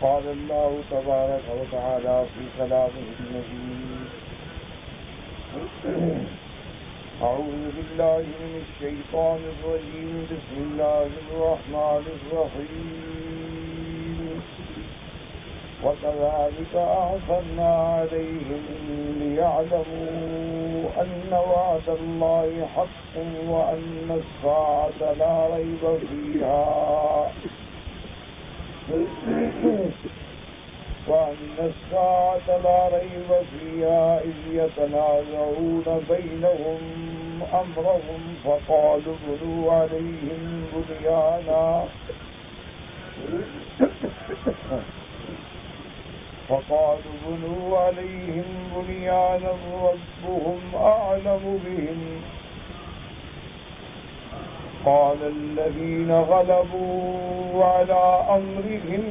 قال الله تبارك وتعالى في كلامه المجيد أعوذ بالله من الشيطان الرجيم بسم الله الرحمن الرحيم وكذلك أعثرنا عليهم ليعلموا أن وعد الله حق وأن الساعة لا ريب فيها إذ يتنازعون بينهم أمرهم فقالوا بنوا عليهم بنيانا ربهم أعلم بهم قال الذين غلبوا على أمرهم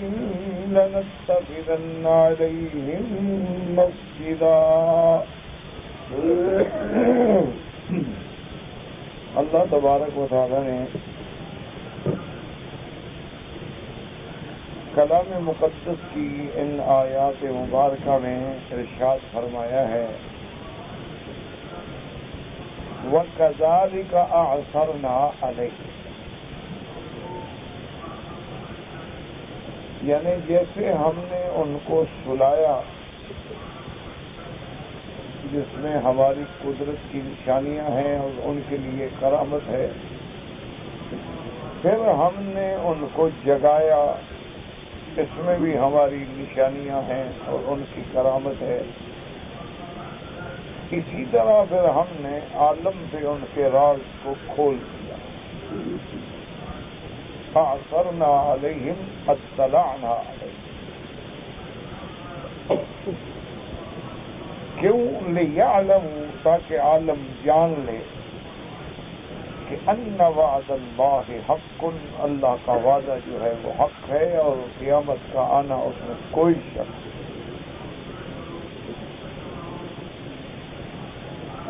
لنتخذن عليهم مسجدا. اللہ تبارک و تعالی نے کلام مقدس کی ان آیات مبارکہ میں ارشاد فرمایا ہے وَكَذَلِكَ أَعْثَرْنَا عَلَيْهِ، یعنی جیسے ہم نے ان کو سلایا جس میں ہماری قدرت کی نشانیاں ہیں اور ان کے لیے کرامت ہے، پھر ہم نے ان کو جگایا، اس میں بھی ہماری نشانیاں ہیں اور ان کی کرامت ہے. اسی طرح پھر ہم نے عالم پہ ان کے راز کو کھول دیا. اعثرنا علیہم اطلعنا علیہم، کیوں؟ لیعلموا، تاکہ عالم جان لے کہ ان وعد اللہ حق، اللہ کا وعدہ جو ہے وہ حق ہے اور قیامت کا آنا اس میں کوئی شک نہیں.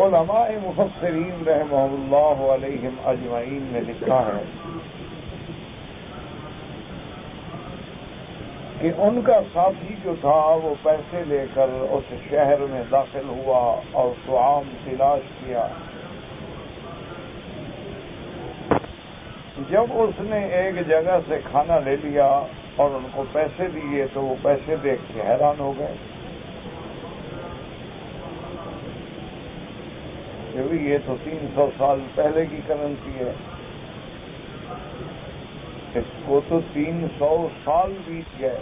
علماء مفسرین رحمہ اللہ علیہم اجمعین نے لکھا ہے کہ ان کا ساتھی جو تھا وہ پیسے لے کر اس شہر میں داخل ہوا اور طعام تلاش کیا. جب اس نے ایک جگہ سے کھانا لے لیا اور ان کو پیسے دیے تو وہ پیسے دیکھ کے حیران ہو گئے کہ یہ تو 300 سال پہلے کی کرنسی ہے، اس کو تو 300 سال بیت گئے،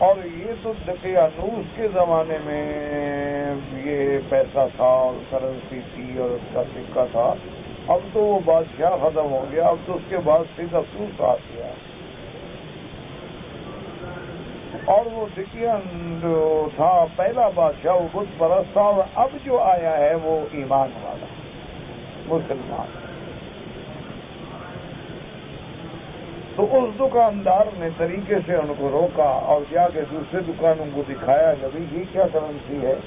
اور یہ تو دقیانوس کے زمانے میں یہ پیسہ تھا اور کرنسی تھی اور اس کا سکہ تھا. اب تو وہ بادشاہ ختم ہو گیا، اب تو اس کے بعد سیدھاسوس آ گیا، اور وہ دقیان جو تھا پہلا بادشاہ وہ بت پرست تھا، اور اب جو آیا ہے وہ ایمان والا مسلمان. تو اس دکاندار نے طریقے سے ان کو روکا اور جا کے دوسرے دکانوں کو دکھایا کہ بھائی یہ کیا کرنسی ہے.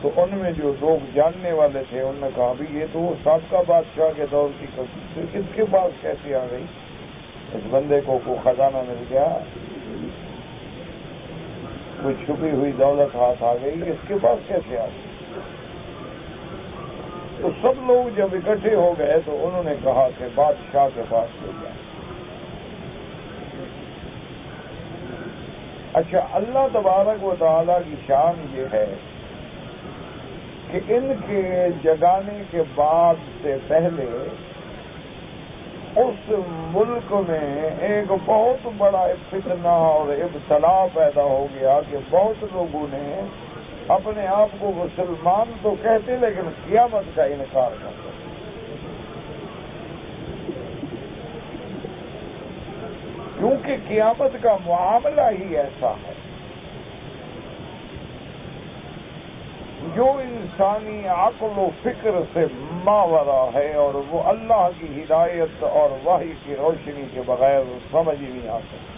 تو ان میں جو لوگ جاننے والے تھے انہوں نے کہا بھی یہ تو سابقہ بادشاہ کے دور کی کرنسی، اس کے پاس کیسے آ گئی؟ اس بندے کو کوئی خزانہ مل گیا، کوئی چھپی ہوئی دولت ہاتھ آ گئی، اس کے پاس کیسے آ گئی؟ تو سب لوگ جب اکٹھے ہو گئے تو انہوں نے کہا کہ بادشاہ کے پاس لے جائیں. اچھا، اللہ تبارک و تعالیٰ کی شان یہ ہے کہ ان کے جگانے کے بعد سے پہلے اس ملک میں ایک بہت بڑا فتنہ اور ابتلا پیدا ہو گیا کہ بہت لوگوں نے اپنے آپ کو مسلمان تو کہتے لیکن قیامت کا انکار کرتے. کیونکہ قیامت کا معاملہ ہی ایسا ہے جو انسانی عقل و فکر سے ماورا ہے اور وہ اللہ کی ہدایت اور وحی کی روشنی کے بغیر سمجھ ہی نہیں آ سکتا.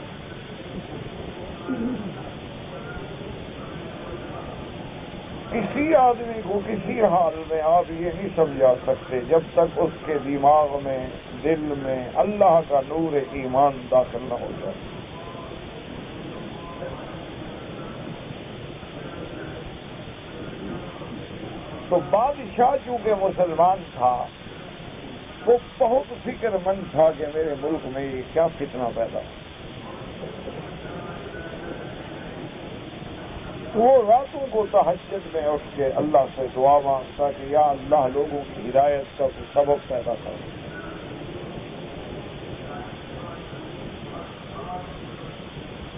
کسی آدمی کو کسی حال میں آپ یہ نہیں سمجھا سکتے جب تک اس کے دماغ میں، دل میں اللہ کا نور ایمان داخل نہ ہو جائے۔ تو بادشاہ چونکہ مسلمان تھا، وہ بہت فکر مند تھا کہ میرے ملک میں یہ کیا فتنہ پیدا ہو۔ وہ راتوں کو تہجد میں اٹھ کے اللہ سے دعا مانگتا کہ یا اللہ لوگوں کی ہدایت کا کوئی سبب پیدا کر۔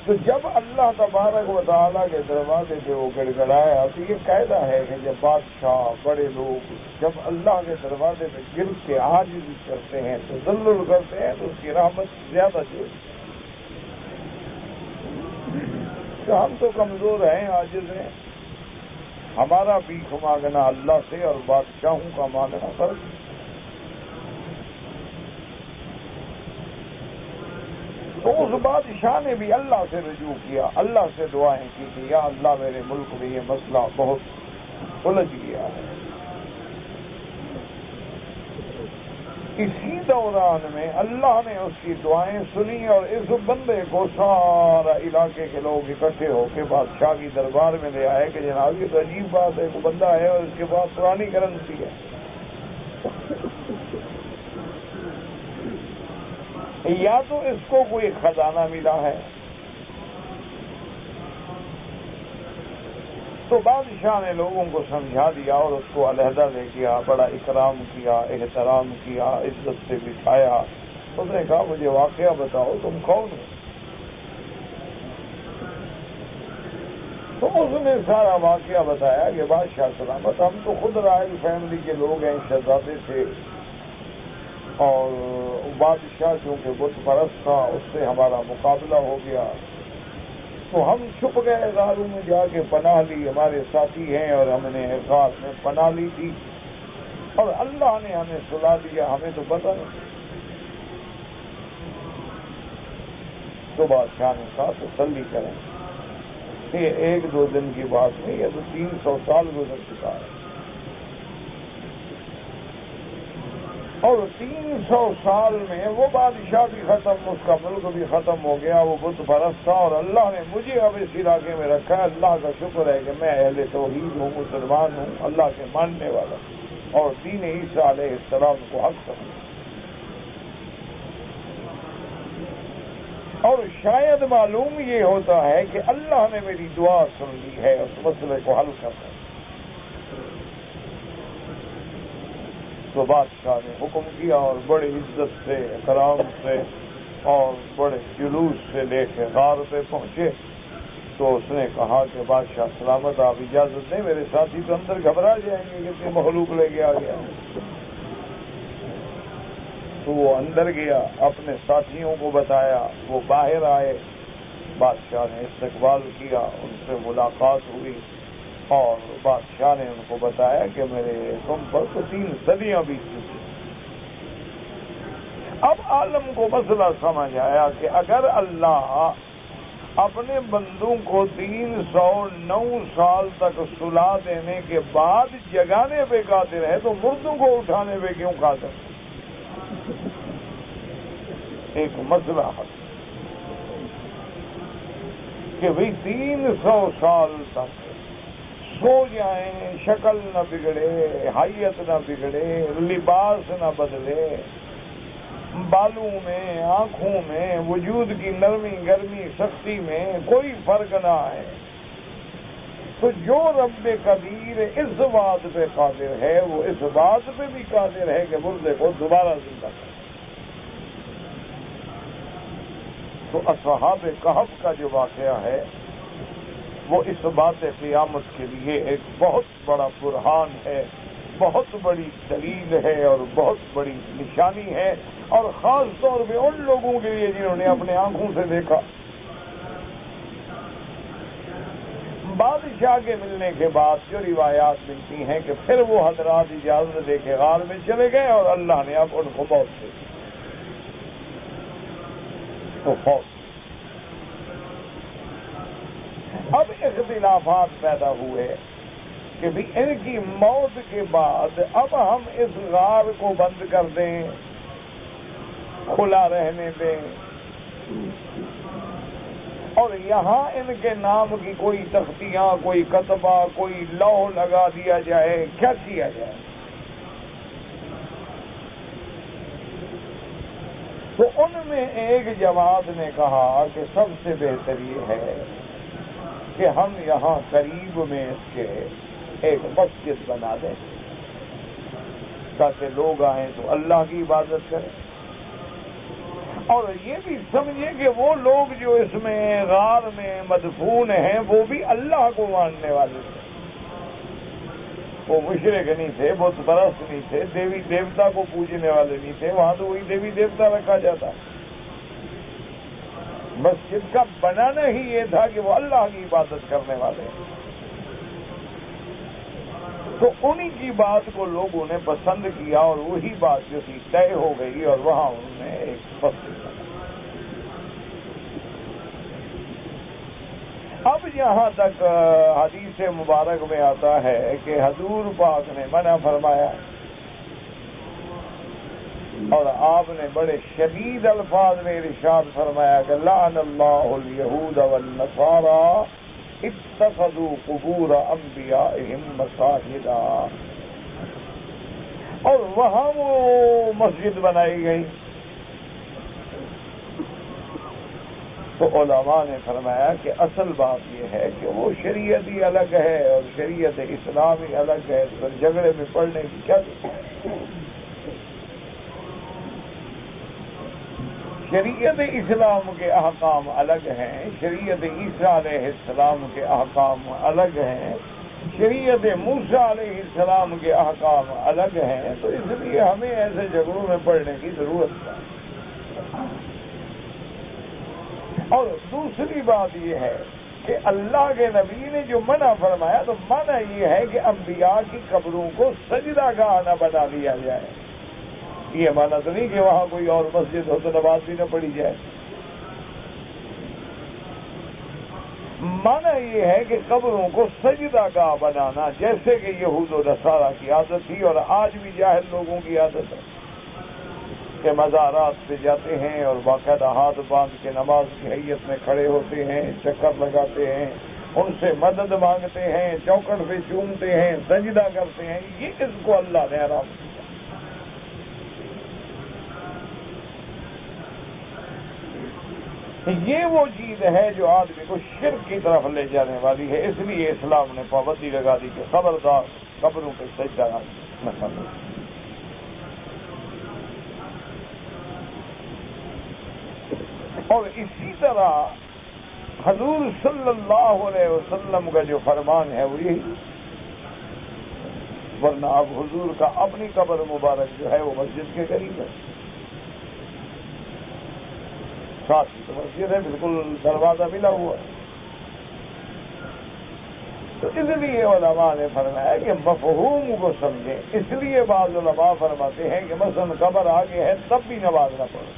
تو جب اللہ تبارک و تعالیٰ کے دروازے پہ وہ گڑ گڑایا، تو یہ قاعدہ ہے کہ جب بادشاہ بڑے لوگ جب اللہ کے دروازے پہ گر کے عاجزی کرتے ہیں، تذلل کرتے ہیں، تو اس کی رحمت زیادہ جوڑتی ہے۔ ہم تو کمزور ہیں، عاجز ہیں، ہمارا بھیک مانگنا اللہ سے اور بادشاہوں کا مانگنا فرق۔ تو اس بادشاہ نے بھی اللہ سے رجوع کیا، اللہ سے دعائیں کی کہ یا اللہ میرے ملک میں یہ مسئلہ بہت الجھ گیا ہے۔ اسی دوران میں اللہ نے اس کی دعائیں سنی اور اس بندے کو سارا علاقے کے لوگ اکٹھے ہو کے بادشاہ کی دربار میں لے آئے کہ جناب یہ تو عجیب بات ہے، وہ بندہ ہے اور اس کے پاس پرانی کرنسی ہے، یا تو اس کو کوئی خزانہ ملا ہے۔ تو بادشاہ نے لوگوں کو سمجھا دیا اور اس کو علیحدہ لے گیا، بڑا اکرام کیا، احترام کیا، عزت سے بٹھایا۔ اس نے کہا مجھے واقعہ بتاؤ تم کون ہو؟ تو اس نے سارا واقعہ بتایا کہ بادشاہ سلامت ہم تو خود رائل فیملی کے لوگ ہیں، شہزادے تھے، اور بادشاہ چونکہ بت پرست تھا اس سے ہمارا مقابلہ ہو گیا، تو ہم چھپ گئے غاروں میں جا کے پناہ لی، ہمارے ساتھی ہیں اور ہم نے غار میں پناہ لی تھی اور اللہ نے ہمیں سلا دیا، ہمیں تو پتہ نہیں۔ تو بادشاہ نے کہا تسلی کریں، یہ ایک دو دن کی بات نہیں، یہ تو 300 سال گزر چکا ہے، اور 300 سال میں وہ بادشاہ بھی ختم، اس کا ملک بھی ختم ہو گیا، وہ بت پرست تھا، اور اللہ نے مجھے اب اس علاقے میں رکھا ہے۔ اللہ کا شکر ہے کہ میں اہل توحید ہوں، مسلمان ہوں، اللہ کے ماننے والا اور دین عیسیٰ علیہ السلام کو حق سمجھوں، اور شاید معلوم یہ ہوتا ہے کہ اللہ نے میری دعا سن لی ہے اس مسئلے کو حل کرنا۔ تو بادشاہ نے حکم کیا اور بڑے عزت سے، احترام سے اور بڑے جلوس سے لے کے غار پہ پہنچے۔ تو اس نے کہا کہ بادشاہ سلامت آپ اجازت دیں، میرے ساتھی تو اندر گھبرا جائیں گے، کتنے مخلوق لے کے آ گیا۔ تو وہ اندر گیا، اپنے ساتھیوں کو بتایا، وہ باہر آئے، بادشاہ نے استقبال کیا، ان سے ملاقات ہوئی اور بادشاہ نے ان کو بتایا کہ میرے تم پر تو 3 صدیاں بیت چکی۔ اب عالم کو مسئلہ سمجھ آیا کہ اگر اللہ اپنے بندوں کو 309 سال تک سلا دینے کے بعد جگانے پہ قادر ہے تو مردوں کو اٹھانے پہ کیوں قادر؟ ایک مسئلہ حل کہ بھئی 300 سال تک سو جائیں، شکل نہ بگڑے، حیت نہ بگڑے، لباس نہ بدلے، بالوں میں، آنکھوں میں، وجود کی نرمی گرمی سختی میں کوئی فرق نہ آئے، تو جو رب قدیر اس بات پہ قادر ہے وہ اس بات پہ بھی قادر ہے کہ مردے کو دوبارہ زندہ کرے۔ تو اصحاب کہف کا جو واقعہ ہے وہ اس بات قیامت کے لیے ایک بہت بڑا برہان ہے، بہت بڑی دلیل ہے اور بہت بڑی نشانی ہے، اور خاص طور پہ ان لوگوں کے لیے جنہوں نے اپنے آنکھوں سے دیکھا۔ بادشاہ کے ملنے کے بعد جو روایات ملتی ہیں کہ پھر وہ حضرات اجازت دے کے غار میں چلے گئے اور اللہ نے اب ان کو موت دے دی۔ تو فوت اب اختلافات پیدا ہوئے کہ بھی ان کی موت کے بعد اب ہم اس غار کو بند کر دیں، کھلا رہنے دیں، اور یہاں ان کے نام کی کوئی تختیاں، کوئی کتبہ، کوئی لوح لگا دیا جائے، کیا کیا جائے؟ تو ان میں ایک جماعت نے کہا کہ سب سے بہتر یہ ہے کہ ہم یہاں قریب میں اس کے ایک مسجد بنا دیں تاکہ لوگ آئیں تو اللہ کی عبادت کریں، اور یہ بھی سمجھیں کہ وہ لوگ جو اس میں غار میں مدفون ہیں وہ بھی اللہ کو ماننے والے تھے، وہ مشرک نہیں تھے، بت پرست نہیں تھے، دیوی دیوتا کو پوجنے والے نہیں تھے، وہاں تو وہی دیوی دیوتا رکھا جاتا۔ مسجد کا بنانا ہی یہ تھا کہ وہ اللہ کی عبادت کرنے والے ہیں۔ تو انہی کی بات کو لوگوں نے پسند کیا اور وہی بات جو تھی طے ہو گئی، اور وہاں انہوں نے ایک مسجد بنائی۔ اب یہاں تک حدیث مبارک میں آتا ہے کہ حضور پاک نے منع فرمایا، اور آپ نے بڑے شدید الفاظ میں ارشاد فرمایا کہ لعن اللہ الیہود والنصارى اتخذوا قبور انبیائہم مساجدا، اور وہاں وہ مسجد بنائی گئی۔ تو علماء نے فرمایا کہ اصل بات یہ ہے کہ وہ شریعت ہی الگ ہے اور شریعت اسلامی الگ ہے، تو جھگڑے میں پڑنے کی کیا ضرورت؟ شریعت اسلام کے احکام الگ ہیں، شریعت عیسیٰ علیہ السلام کے احکام الگ ہیں، شریعت موسیٰ علیہ السلام کے احکام الگ ہیں، تو اس لیے ہمیں ایسے جھگڑوں میں پڑنے کی ضرورت ہے۔ اور دوسری بات یہ ہے کہ اللہ کے نبی نے جو منع فرمایا، تو منع یہ ہے کہ انبیاء کی قبروں کو سجدہ گاہ نہ بنا دیا جائے۔ یہ معنی تو نہیں کہ وہاں کوئی اور مسجد ہو تو نماز بھی نہ پڑھی جائے۔ معنی یہ ہے کہ قبروں کو سجدہ گاہ بنانا، جیسے کہ یہود و نصارہ کی عادت تھی اور آج بھی جاہل لوگوں کی عادت ہے کہ مزارات پہ جاتے ہیں اور باقاعدہ ہاتھ باندھ کے نماز کی حیت میں کھڑے ہوتے ہیں، چکر لگاتے ہیں، ان سے مدد مانگتے ہیں، چوکٹ پہ چومتے ہیں، سجدہ کرتے ہیں۔ یہ اس کو اللہ نے حرام کیا۔ یہ وہ چیز ہے جو آدمی کو شرک کی طرف لے جانے والی ہے، اس لیے اسلام نے پابندی لگا دی کہ خبردار قبروں پہ سجدہ نہ کرنا۔ اور اسی طرح حضور صلی اللہ علیہ وسلم کا جو فرمان ہے وہ یہی، ورنہ اب حضور کا اپنی قبر مبارک جو ہے وہ مسجد کے قریب ہے، ساتھ ہی تو مسجد ہے، بالکل دروازہ ملا ہوا ہے۔ تو اس لیے علماء نے فرمایا کہ مفہوم کو سمجھیں، اس لیے بعض علماء فرماتے ہیں کہ مثلا قبر آگے ہے تب بھی نماز نہ پڑھو،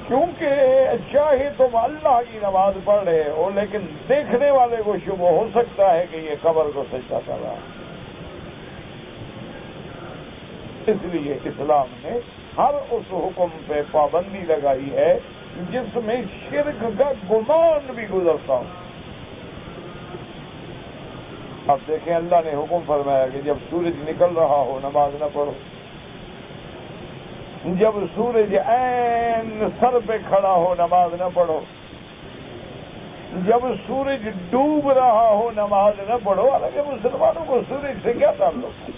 کیونکہ چاہے تم اللہ کی نماز پڑھ رہے ہو لیکن دیکھنے والے کو شبہ ہو سکتا ہے کہ یہ قبر کو سجدہ کر رہا ہے۔ اس لیے اسلام نے ہر اس حکم پہ پابندی لگائی ہے جس میں شرک کا گمان بھی گزرتا ہو۔ اب دیکھیں اللہ نے حکم فرمایا کہ جب سورج نکل رہا ہو نماز نہ پڑھو، جب سورج عین سر پہ کھڑا ہو نماز نہ پڑھو، جب سورج ڈوب رہا ہو نماز نہ پڑھو۔ حالانکہ مسلمانوں کو سورج سے کیا تعلق؟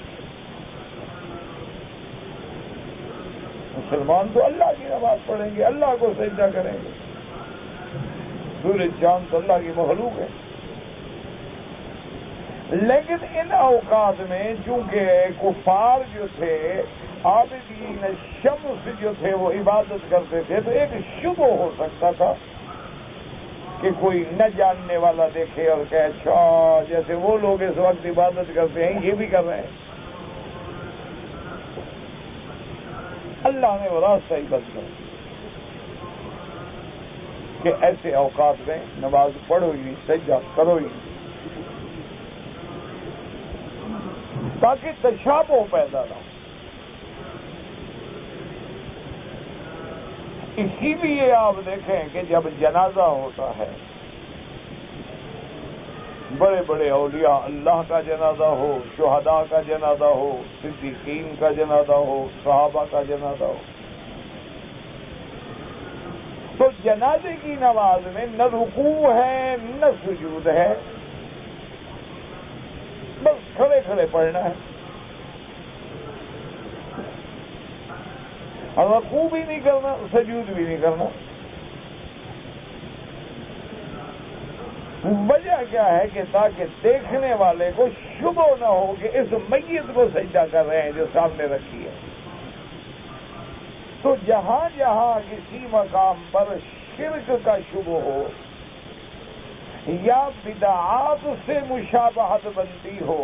مسلمان تو اللہ کی نماز پڑھیں گے، اللہ کو سجدہ کریں گے، سورج چاند تو اللہ کی مخلوق ہے۔ لیکن ان اوقات میں چونکہ کفار جو تھے عابدین شمس جو تھے وہ عبادت کرتے تھے، تو ایک شبہ ہو سکتا تھا کہ کوئی نہ جاننے والا دیکھے اور کہے اچھا جیسے وہ لوگ اس وقت عبادت کرتے ہیں یہ بھی کر رہے ہیں۔ اللہ نے وہ راستہ ہی بند کر کہ ایسے اوقات میں نماز پڑھو ہی، سجدہ کرو ہی، تاکہ تشابہ پیدا نہ ہو۔ اسی لیے آپ دیکھیں کہ جب جنازہ ہوتا ہے، بڑے بڑے اولیاء اللہ کا جنازہ ہو، شہداء کا جنازہ ہو، صدیقین کا جنازہ ہو، صحابہ کا جنازہ ہو، تو جنازے کی نماز میں نہ رکوع ہے نہ سجود ہے، بس کھڑے کھڑے پڑھنا ہے، اور رکوع بھی نہیں کرنا، سجود بھی نہیں کرنا۔ وجہ کیا ہے کہ تاکہ دیکھنے والے کو شبہ نہ ہو کہ اس میت کو سجدہ کر رہے ہیں جو سامنے رکھی ہے۔ تو جہاں جہاں کسی مقام پر شرک کا شبہ ہو یا بدعات سے مشابہت بنتی ہو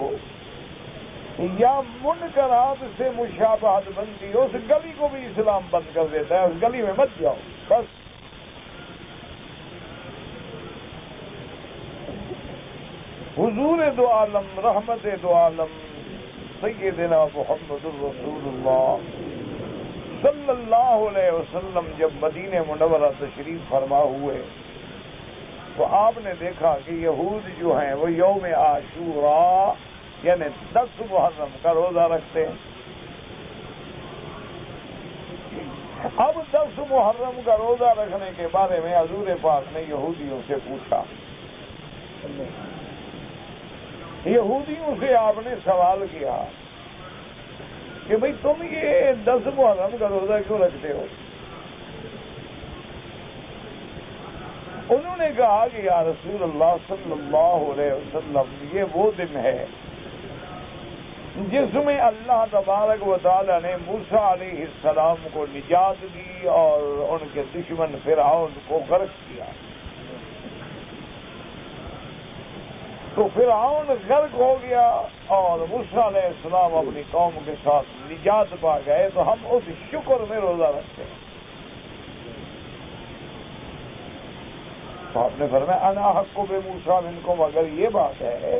یا منکرات سے مشابہت بنتی ہو، اس گلی کو بھی اسلام بند کر دیتا ہے، اس گلی میں مت جاؤ بس۔ حضور دو عالم، رحمت دو عالم، سیدنا محمد الرسول اللہ صلی اللہ علیہ وسلم جب مدینہ منورہ تشریف فرما ہوئے تو آپ نے دیکھا کہ یہود جو ہیں وہ یوم عاشوراء یعنی 10 محرم کا روزہ رکھتے ہیں۔ اب 10 محرم کا روزہ رکھنے کے بارے میں حضور پاک نے یہودیوں سے پوچھا، یہودیوں سے آپ نے سوال کیا کہ بھئی تم یہ 10 محرم کا روزہ کیوں رکھتے ہو؟ انہوں نے کہا کہ یا رسول اللہ صلی اللہ علیہ وسلم، یہ وہ دن ہے جس میں اللہ تبارک و تعالی نے موسیٰ علیہ السلام کو نجات دی اور ان کے دشمن فرعون کو غرق کیا۔ تو فرعون غرق ہو گیا اور موسیٰ علیہ السلام اپنی قوم کے ساتھ نجات پا گئے، تو ہم اس شکر میں روزہ رکھتے ہیں۔ تو آپ نے فرمایا انا حق بموسیٰ منکم، اگر یہ بات ہے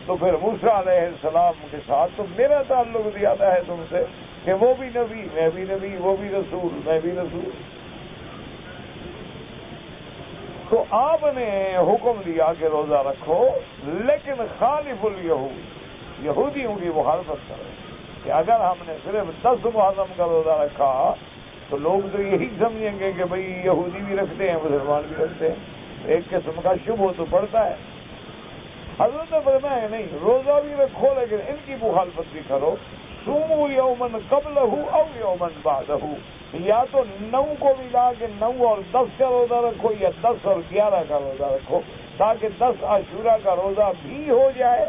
تو پھر موسیٰ علیہ السلام کے ساتھ تو میرا تعلق زیادہ ہے تم سے، کہ وہ بھی نبی میں بھی نبی، وہ بھی رسول میں بھی رسول۔ تو آپ نے حکم دیا کہ روزہ رکھو، لیکن خالف الیہود، یہودیوں کی مخالفت کرو، کہ اگر ہم نے صرف 10 محرم کا روزہ رکھا تو لوگ تو یہی سمجھیں گے کہ بھئی یہودی بھی رکھتے ہیں مسلمان بھی رکھتے ہیں، ایک قسم کا شبہ تو پڑتا ہے۔ حضرت نے فرمایا نہیں، روزہ بھی رکھو لیکن ان کی مخالفت بھی کرو، صوموا یومن قبلہ او یومن بعدہ، یا تو 9 کو ملا کے 9 اور 10 کا روزہ رکھو یا 10 اور 11 کا روزہ رکھو، تاکہ 10 عاشورہ کا روزہ بھی ہو جائے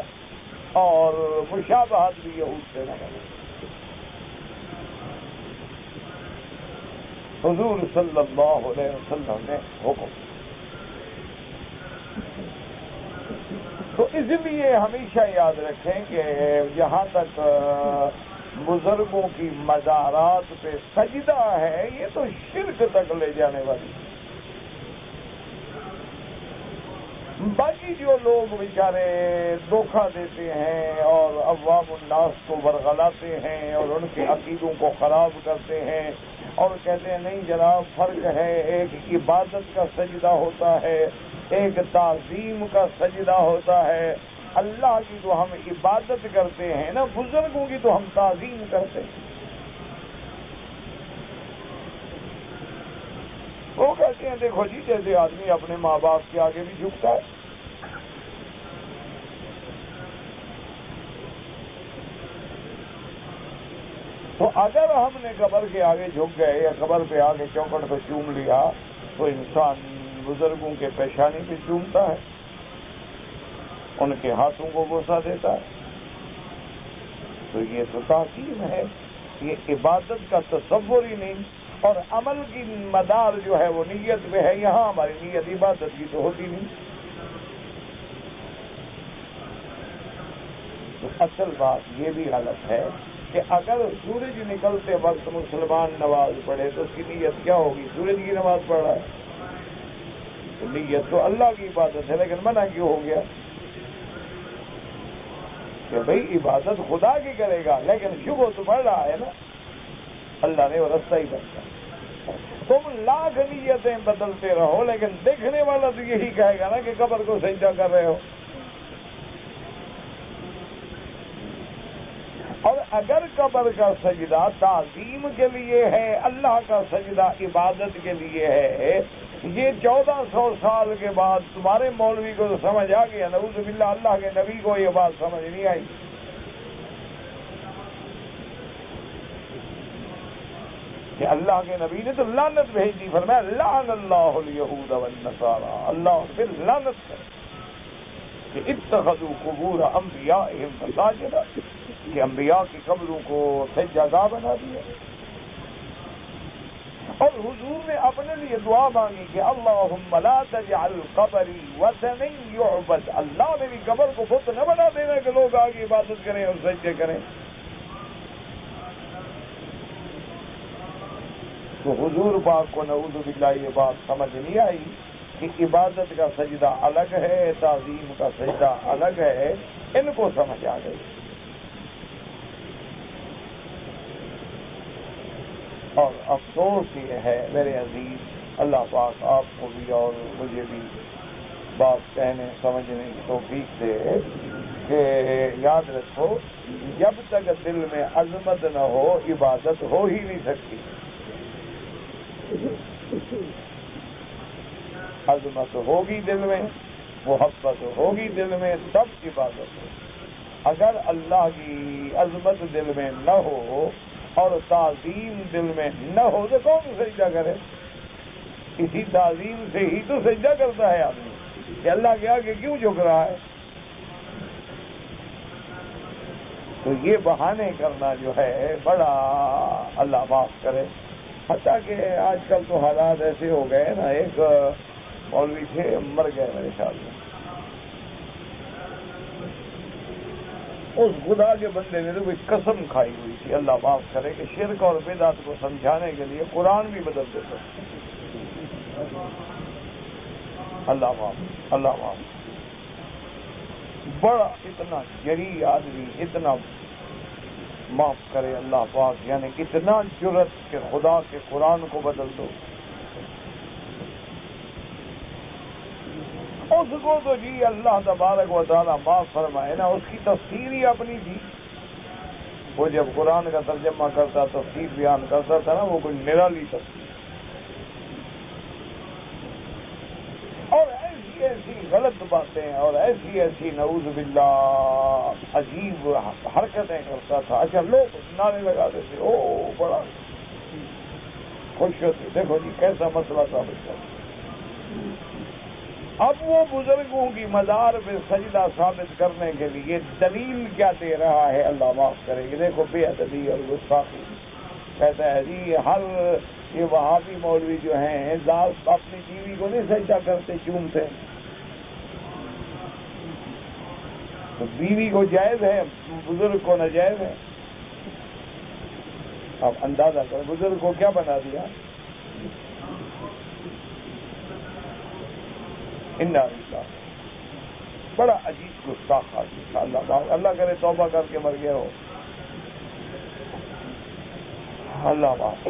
اور مشابہت بھی یہود سے نہ بنے۔ حضور صلی اللہ علیہ وسلم نے حکم، تو اس لیے ہمیشہ یاد رکھیں کہ جہاں تک بزرگوں کی مزارات پہ سجدہ ہے، یہ تو شرک تک لے جانے والی۔ باقی جو لوگ بیچارے دھوکہ دیتے ہیں اور عوام الناس کو ورغلاتے ہیں اور ان کے عقیدوں کو خراب کرتے ہیں اور کہتے ہیں نہیں جناب فرق ہے، ایک عبادت کا سجدہ ہوتا ہے، ایک تعظیم کا سجدہ ہوتا ہے۔ اللہ کی تو ہم عبادت کرتے ہیں نا، بزرگوں کی تو ہم تعظیم کرتے ہیں۔ وہ کہتے ہیں دیکھو جی جیسے آدمی اپنے ماں باپ کے آگے بھی جھکتا ہے، تو اگر ہم نے قبر کے آگے جھک گئے یا قبر پہ آگے چوکھٹ پہ چوم لیا تو انسان بزرگوں کے پیشانی پہ چومتا ہے، ان کے ہاتھوں کو بوسہ دیتا ہے، تو یہ تو تعظیم ہے، یہ عبادت کا تصور ہی نہیں۔ اور عمل کی مدار جو ہے وہ نیت پہ ہے، یہاں ہماری نیت عبادت کی تو ہوتی نہیں۔ تو اصل بات یہ بھی غلط ہے کہ اگر سورج نکلتے وقت مسلمان نماز پڑھے تو اس کی نیت کیا ہوگی؟ سورج کی نماز پڑھ رہا ہے، نیت تو اللہ کی عبادت ہے، لیکن منع کیوں ہو گیا کہ بھئی عبادت خدا کی کرے گا، لیکن شبہ تو بڑھ رہا ہے نا، اللہ نے وہ رستہ ہی بنتا۔ تم لاکھ نیتیں بدلتے رہو، لیکن دیکھنے والا تو یہی کہے گا نا کہ قبر کو سجدہ کر رہے ہو۔ اور اگر قبر کا سجدہ تعظیم کے لیے ہے، اللہ کا سجدہ عبادت کے لیے ہے، یہ 1400 سال کے بعد تمہارے مولوی کو تو سمجھ آ گیا، نعوذ باللہ اللہ کے نبی کو یہ بات سمجھ نہیں آئی۔ کہ اللہ کے نبی نے تو لعنت بھیج دی، فرمایا لعن اللہ الیہود والنصارى، اللہ پھر لعنت کر کہ اتخذوا قبور انبیائہم مساجدا، کہ انبیاء کی قبروں کو سجدہ گاہ بنا دیا۔ اور حضور نے اپنے لیے دعا مانگی کہ اللہم لا تجعل قبری وثنا یعبد، اللہ میری قبر کو بت نہ بنا دینا کہ لوگ آگے عبادت کریں اور سجدے کریں۔ تو حضور پاک کو نعوذ باللہ یہ بات سمجھ نہیں آئی کہ عبادت کا سجدہ الگ ہے، تعظیم کا سجدہ الگ ہے، ان کو سمجھ آ گئی۔ اور افسوس یہ ہے میرے عزیز، اللہ پاک آپ کو بھی اور مجھے بھی بات کہنے سمجھنے کی توفیق دے کہ یاد رکھو جب تک دل میں عظمت نہ ہو عبادت ہو ہی نہیں سکتی۔ عظمت ہوگی دل میں، محبت ہوگی دل میں، تب عبادت ہو۔ اگر اللہ کی عظمت دل میں نہ ہو اور تعظیم دل میں نہ ہو تو کون سجدہ کرے؟ اسی تعظیم سے ہی تو سجدہ کرتا ہے آدمی کہ اللہ کے آگے کیوں جھک رہا ہے۔ تو یہ بہانے کرنا جو ہے بڑا اللہ معاف کرے۔ حتیٰ کہ آج کل تو حالات ایسے ہو گئے نا، ایک مولوی تھے مر گئے میرے خیال میں، اس خدا کے بندے نے تو کوئی قسم کھائی ہوئی تھی، اللہ معاف کرے، کہ شرک اور بدعت کو سمجھانے کے لیے قرآن بھی بدل دیتا۔ اللہ معاف، اللہ معاف، بڑا اتنا جری آدمی، اتنا معاف کرے اللہ پاک، یعنی اتنا جرت کہ خدا کے قرآن کو بدل دو۔ اس کو تو جی اللہ تبارک و تعالیٰ معاف فرمائے نا، اس کی تفسیر ہی اپنی تھی۔ وہ جب قرآن کا ترجمہ کرتا، تفسیر بیان کرتا تھا نا، وہ کوئی نرالی تفسیر، اور ایسی ایسی غلط باتیں اور ایسی ایسی نعوذ باللہ عجیب حرکتیں کرتا تھا۔ اچھا لوگ نعرے لگا دیتے، او بڑا خوش ہوتے، دیکھو جی کیسا مسئلہ ثابت کر۔ اب وہ بزرگوں کی مزار پہ سجدہ ثابت کرنے کے لیے دلیل کیا دے رہا ہے، اللہ معاف کرے گی، دیکھو بے ادبی اور گستاخی۔ کہتا ہے جی ہر یہ وہابی مولوی جو ہیں ذات اپنی بیوی کو نہیں سجدہ کرتے، چومتے، تو بیوی کو جائز ہے، بزرگ کو ناجائز ہے؟ اب اندازہ کریں بزرگ کو کیا بنا دیا۔ بڑا عجیب گستاخ آدمی تھا، اللہ کرے توبہ کر کے مر گیا ہو، اللہ معاف۔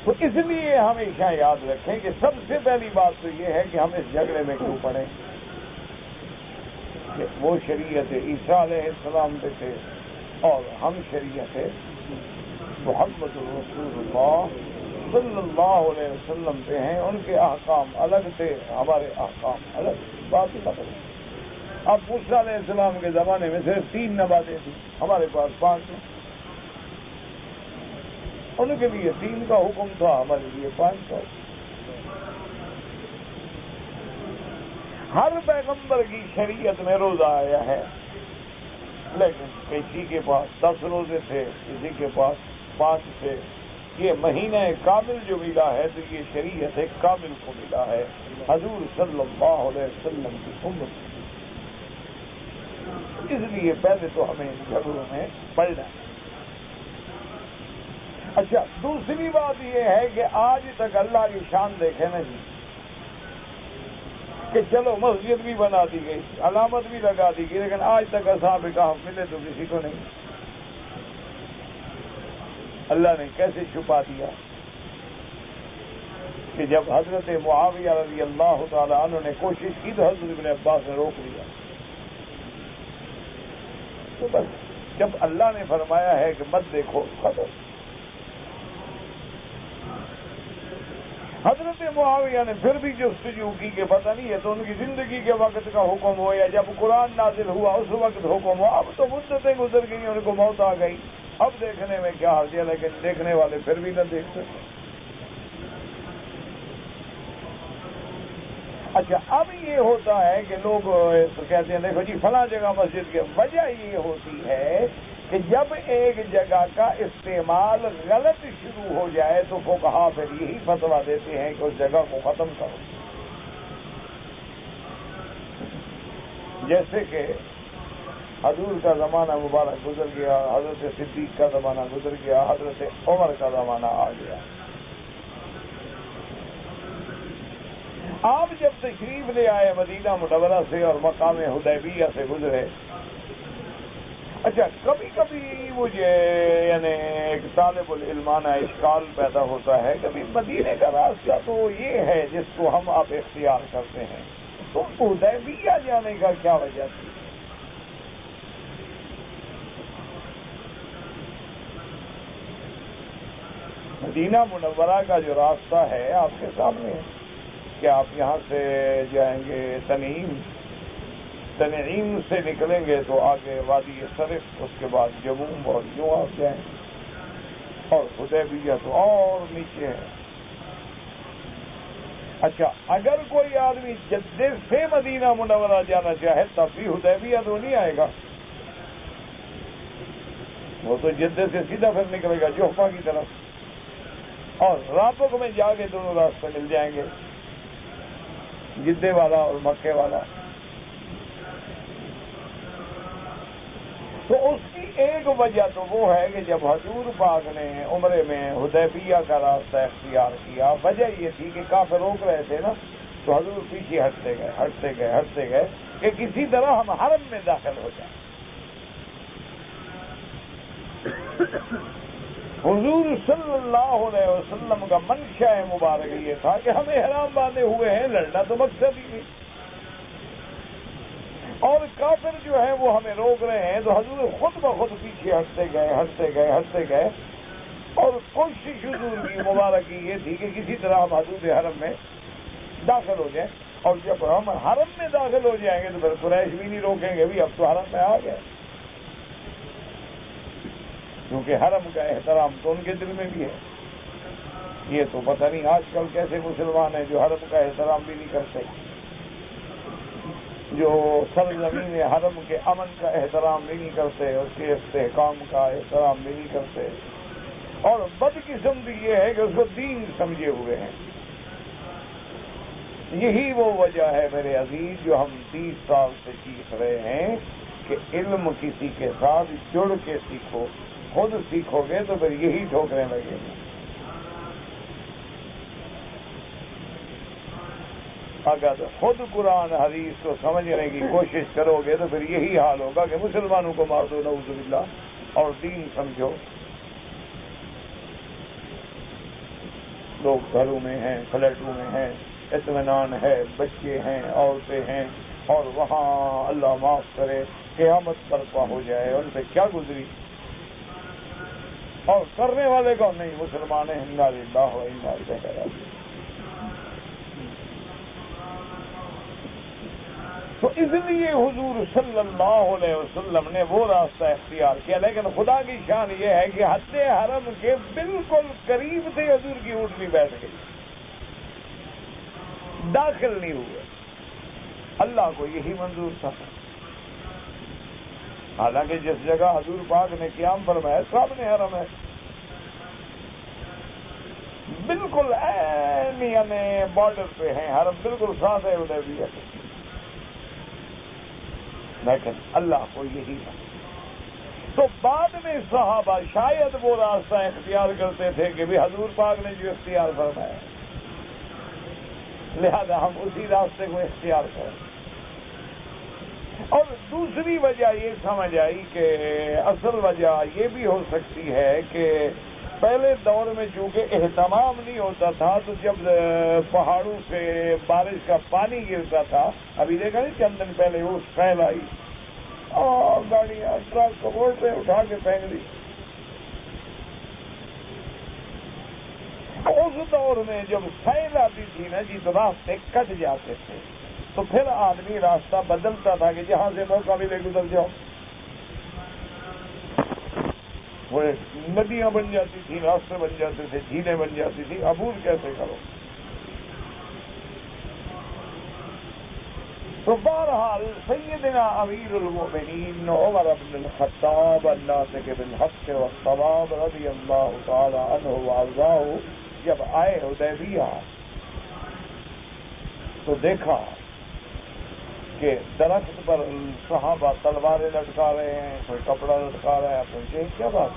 تو اس لیے ہمیشہ یاد رکھیں کہ سب سے پہلی بات تو یہ ہے کہ ہم اس جھگڑے میں کیوں پڑیں کہ وہ شریعت عیسیٰ علیہ السلام پہ تھے اور ہم شریعت محمد رسول اللہ صلی اللہ علیہ وسلم پہ ہیں، ان کے احکام الگ تھے، ہمارے احکام الگ، بات نہ کریں۔ اب موسیٰ علیہ السلام کے زمانے میں صرف 3 نمازیں تھیں، ہمارے پاس 5 ہیں، ان کے لیے 3 کا حکم تھا، ہمارے لیے 5 کا۔ ہر پیغمبر کی شریعت میں روزہ آیا ہے، لیکن کسی کے پاس 10 روزے تھے، کسی کے پاس 5 تھے۔ یہ مہینہ کامل جو ملا ہے تو یہ شریعت کامل کو ملا ہے، حضور صلی اللہ علیہ وسلم کی امت۔ اس لیے پہلے تو ہمیں ان جھگڑوں میں پڑنا ہے۔ اچھا دوسری بات یہ ہے کہ آج تک اللہ کی شان دیکھیں نا جی، کہ چلو مسجد بھی بنا دی گئی، علامت بھی لگا دی گئی، لیکن آج تک اصحاب کہف ملے تو کسی کو نہیں۔ اللہ نے کیسے چھپا دیا کہ جب حضرت معاویہ رضی اللہ تعالی عنہ نے کوشش کی تو حضرت ابن عباس نے روک لیا۔ تو بس جب اللہ نے فرمایا ہے کہ مت دیکھو، ختم۔ حضرت معاویہ نے پھر بھی جستجو کی کہ پتہ نہیں ہے تو ان کی زندگی کے وقت کا حکم ہو یا جب قرآن نازل ہوا اس وقت حکم ہو، اب تو مدتیں گزر گئی، ان کو موت آ گئی، اب دیکھنے میں کیا حرج ہے، لیکن دیکھنے والے پھر بھی نہ دیکھ سکتے۔ اچھا، اب یہ ہوتا ہے کہ لوگ کہتے ہیں دیکھو جی فلاں جگہ مسجد کی وجہ یہ ہوتی ہے کہ جب ایک جگہ کا استعمال غلط شروع ہو جائے تو فقہا پھر یہی فتویٰ دیتے ہیں کہ اس جگہ کو ختم کرو۔ جیسے کہ حضور کا زمانہ مبارک گزر گیا، حضرت صدیق کا زمانہ گزر گیا، حضرت عمر کا زمانہ آ گیا۔ آپ جب تشریف لے آئے مدینہ منورہ سے اور مقام حدیبیہ سے گزرے، اچھا کبھی کبھی مجھے یعنی ایک طالب العلمانہ اشکال پیدا ہوتا ہے، کبھی مدینے کا راستہ تو یہ ہے جس کو ہم آپ اختیار کرتے ہیں، تو حدیبیہ جانے کا کیا وجہ تھی؟ مدینہ منورہ کا جو راستہ ہے آپ کے سامنے ہے کہ آپ یہاں سے جائیں گے تنعیم سے نکلیں گے تو آگے وادی صرف، اس کے بعد جموم اور یوں آپ جائیں، اور حدیبیہ تو اور نیچے ہے۔ اچھا، اگر کوئی آدمی جدے سے مدینہ منورہ جانا چاہے تب بھی حدیبیہ تو نہیں آئے گا، وہ تو جدے سے سیدھا پھر نکلے گا جوفہ کی طرف، اور رابق میں جا کے دونوں راستے مل جائیں گے، جدے والا اور مکے والا۔ تو اس کی ایک وجہ تو وہ ہے کہ جب حضور پاک نے عمرے میں حدیبیہ کا راستہ اختیار کیا، وجہ یہ تھی کہ کافر روک رہے تھے نا، تو حضور پیچھے ہٹتے گئے کہ کسی طرح ہم حرم میں داخل ہو جائیں۔ حضور صلی اللہ علیہ وسلم کا منشا مبارک یہ تھا کہ ہمیں احرام باندھے ہوئے ہیں، لڑنا تو مقصد ہی نہیں، اور کافر جو ہیں وہ ہمیں روک رہے ہیں، تو حضور خود بخود پیچھے ہٹتے گئے، اور کوشش حضور کی مبارک کی یہ تھی کہ کسی طرح ہم حدود حرم میں داخل ہو جائیں، اور جب ہم حرم میں داخل ہو جائیں گے تو پھر قریش بھی نہیں روکیں گے، بھی اب تو حرم میں آ گئے، کیونکہ حرم کا احترام تو ان کے دل میں بھی ہے۔ یہ تو پتہ نہیں آج کل کیسے مسلمان ہیں جو حرم کا احترام بھی نہیں کرتے، جو سرزمین حرم کے امن کا احترام بھی نہیں کرتے، اس کے استحکام کا احترام بھی نہیں کرتے، اور بدقسمتی یہ ہے کہ اس کو دین سمجھے ہوئے ہیں۔ یہی وہ وجہ ہے میرے عزیز جو ہم 30 سال سے سیکھ رہے ہیں کہ علم کسی کے ساتھ جڑ کے سیکھو، خود سیکھو گے تو پھر یہی ٹھوکریں لگیں گے۔ اگر خود قرآن حدیث کو سمجھنے کی کوشش کرو گے تو پھر یہی حال ہوگا کہ مسلمانوں کو مار دو نعوذ باللہ، اور دین سمجھو۔ لوگ گھروں میں ہیں، فلیٹوں میں ہیں، اطمینان ہے، بچے ہیں، عورتیں ہیں، اور وہاں اللہ معاف کرے قیامت برپا ہو جائے، ان پہ کیا گزری، اور کرنے والے کو نہیں، مسلمان ہیں، انا للہ و انا الیہ راجعون۔ تو اس لیے حضور صلی اللہ علیہ وسلم نے وہ راستہ اختیار کیا، لیکن خدا کی شان یہ ہے کہ حد حرم کے بالکل قریب سے حضور کی اونٹنی بیٹھ گئی، داخل نہیں ہوئے، اللہ کو یہی منظور تھا۔ حالانکہ جس جگہ حضور پاک نے قیام فرمایا سامنے حرم ہے، بالکل یعنی بارڈر پہ ہیں، حرم بالکل ساتھ ہے حدیبیہ کے، لیکن اللہ کو یہی ہے۔ تو بعد میں صحابہ شاید وہ راستہ اختیار کرتے تھے کہ بھی حضور پاک نے جو اختیار فرمایا، لہذا ہم اسی راستے کو اختیار کریں. اور دوسری وجہ یہ سمجھ آئی کہ اصل وجہ یہ بھی ہو سکتی ہے کہ پہلے دور میں چونکہ اہتمام نہیں ہوتا تھا، تو جب پہاڑوں سے بارش کا پانی گرتا تھا، ابھی دیکھا نہیں چند دن پہلے وہ سیل آئی اور گاڑیاں ٹرک روڈ پہ اٹھا کے پھینک دی. اس دور میں جب سیل آتی تھی نا جی تو راستے کٹ جاتے تھے، تو پھر آدمی راستہ بدلتا تھا کہ جہاں سے موقع ملے گزر جاؤ. وہ ندیاں بن جاتی تھی، راستے بن جاتے تھے، جھیلیں بن جاتی تھی. عبور کیسے کرو؟ تو بہرحال سیدنا امیر المؤمنین عمر بن الخطاب الناطق بالحق والصواب رضی اللہ تعالی عنہ وارضاہ جب آئے حدیبیہ تو دیکھا کہ درخت پر صحابہ تلواریں لٹکا رہے ہیں، کوئی کپڑا لٹکا رہا ہے. پوچھے کیا بات؟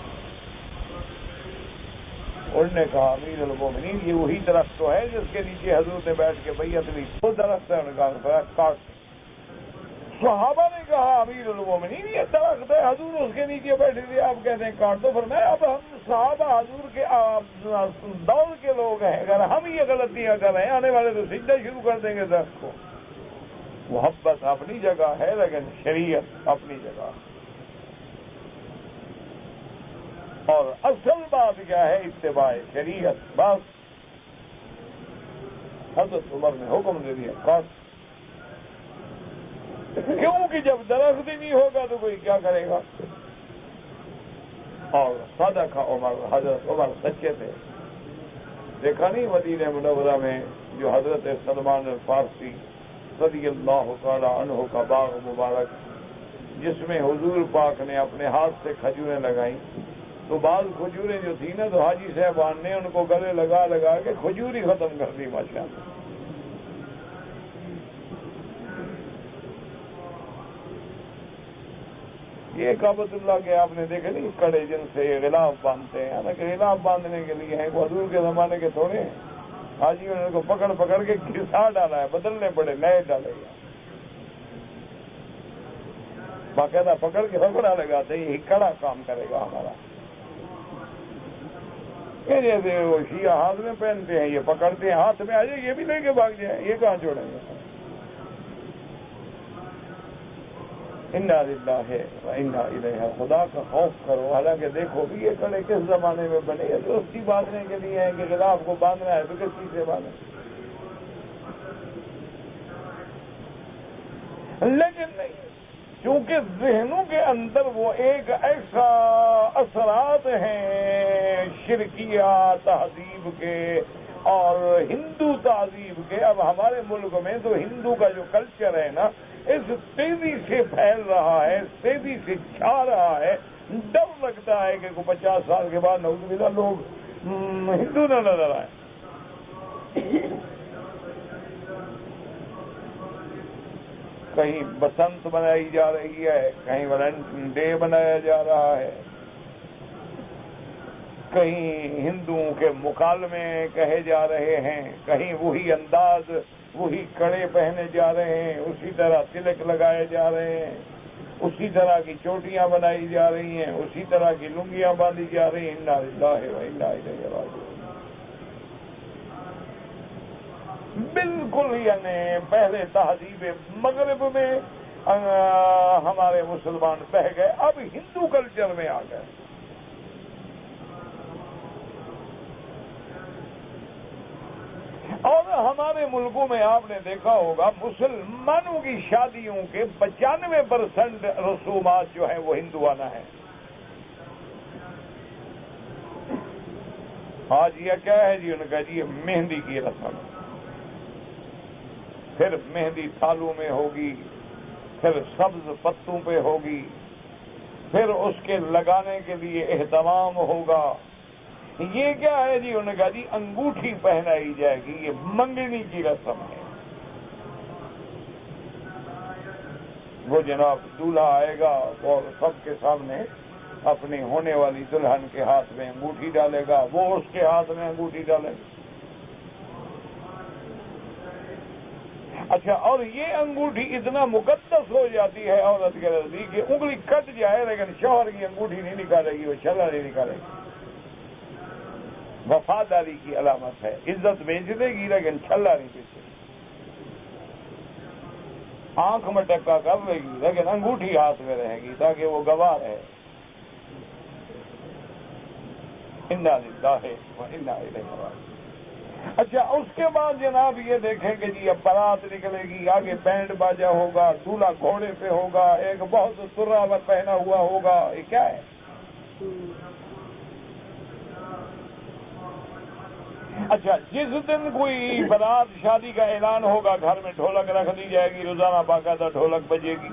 انہوں نے کہا امیر المومنین یہ وہی درخت تو ہے جس کے نیچے حضور نے بیٹھ کے بیعت لی. وہ درخت ہے. انہوں نے کہا کاٹ. صحابہ نے کہا امیر المومنین یہ درخت ہے، حضور اس کے نیچے بیٹھے تھے، آپ کہتے ہیں کاٹ دو. فرمایا اب ہم صحابہ حضور کے دور کے لوگ ہیں، اگر ہم یہ غلطیاں کر رہے ہیں آنے والے تو سجدہ شروع کر دیں گے درخت کو. محبت اپنی جگہ ہے لیکن شریعت اپنی جگہ. اور اصل بات کیا ہے؟ اتباع شریعت. بس حضرت عمر نے حکم دے دیا کاٹ. کیونکہ جب درخت ہی نہیں ہوگا تو کوئی کیا کرے گا؟ اور صدق عمر، حضرت عمر سچے تھے. دیکھا نہیں مدینہ منورہ میں جو حضرت سلمان الفارسی رضی اللہ تعالی عنہ کا باغ مبارک جس میں حضور پاک نے اپنے ہاتھ سے کھجوریں لگائیں، تو بعض کھجوریں جو تھی نا تو حاجی صاحبان نے ان کو گلے لگا لگا کے کھجور ہی ختم کر دی. ماشاءاللہ. یہ کعبۃ اللہ کے آپ نے دیکھے نہیں کڑے جن سے غلاف باندھتے ہیں، حالانکہ غلاف باندھنے کے لیے ہیں حضور کے زمانے کے تھوڑے ہیں. حاجی نے ان کو پکڑ پکڑ کے گھسا ڈالا ہے، بدلنے پڑے، نئے ڈالے گا. باقاعدہ پکڑ کے رگڑا لگاتے یہی کڑا کام کرے گا ہمارا. جیسے وہ شیعہ ہاتھ میں پہنتے ہیں، یہ پکڑتے ہیں ہاتھ میں آ جائے، یہ بھی لے کے بھاگ جائیں، یہ کہاں چھوڑیں گے؟ انا للہ و انا الیہ. خدا کا خوف کرو. حالانکہ دیکھو بھی یہ کڑے کس زمانے میں بنے، یہ دوستی باندھنے کے لیے ہیں کہ غلاف کو باندھنا ہے تو کس چیز سے باندھیں. لیکن نہیں، چونکہ ذہنوں کے اندر وہ ایک ایسا اثرات ہیں شرکیہ تہذیب کے اور ہندو تہذیب کے. اب ہمارے ملک میں تو ہندو کا جو کلچر ہے نا اس تیزی سے پھیل رہا ہے، تیزی سے چھا رہا ہے. ڈر لگتا ہے کہ 50 سال کے بعد نعوذ باللہ لوگ ہندو نہ نظر آئے. کہیں بسنت منائی جا رہی ہے، کہیں ویلنٹائن ڈے منایا جا رہا ہے، کہیں ہندوؤں کے مکالمے کہے جا رہے ہیں، کہیں وہی انداز، وہی کڑے پہنے جا رہے ہیں، اسی طرح تلک لگائے جا رہے ہیں، اسی طرح کی چوٹیاں بنائی جا رہی ہیں، اسی طرح کی لنگیاں باندھی جا رہی ہیں. انا للہ و انا الیہ راجعون. بالکل یعنی پہلے تہذیب مغرب میں ہمارے مسلمان بہ گئے، اب ہندو کلچر میں آ گئے. اور ہمارے ملکوں میں آپ نے دیکھا ہوگا مسلمانوں کی شادیوں کے 95% رسومات جو ہیں وہ ہندوانہ ہیں. آج یہ کیا ہے جی؟ ان کا جی مہندی کی رسم، پھر مہندی تھالوں میں ہوگی، پھر سبز پتوں پہ ہوگی، پھر اس کے لگانے کے لیے اہتمام ہوگا. یہ کیا ہے جی؟ انہوں نے کہا جی انگوٹھی پہنائی جائے گی، یہ منگنی کی رسم ہے. وہ جناب دولہا آئے گا اور سب کے سامنے اپنی ہونے والی دلہن کے ہاتھ میں انگوٹھی ڈالے گا، وہ اس کے ہاتھ میں انگوٹھی ڈالے گا. اچھا، اور یہ انگوٹھی اتنا مقدس ہو جاتی ہے عورت کے نزدیک کہ انگلی کٹ جائے لیکن شوہر کی انگوٹھی نہیں نکالے گی، وہ چھلا نہیں نکالے گی۔ وفاداری کی علامت ہے، عزت بیچ دے گی لیکن چھلا نہیں بیچے گی، آنکھ میں ٹکا کر لے گی لیکن انگوٹھی ہاتھ میں رہے گی تاکہ وہ گواہ رہے۔ انا للہ و انا الیہ راجعون۔ اچھا، اس کے بعد جناب یہ دیکھیں کہ جی اب بارات نکلے گی، آگے بینڈ باجا ہوگا، دولہا گھوڑے پہ ہوگا، ایک بہت سراور پہنا ہوا ہوگا، یہ کیا ہے؟ اچھا، جس دن کوئی بارات شادی کا اعلان ہوگا گھر میں ڈھولک رکھ دی جائے گی، روزانہ باقاعدہ ڈھولک بجے گی،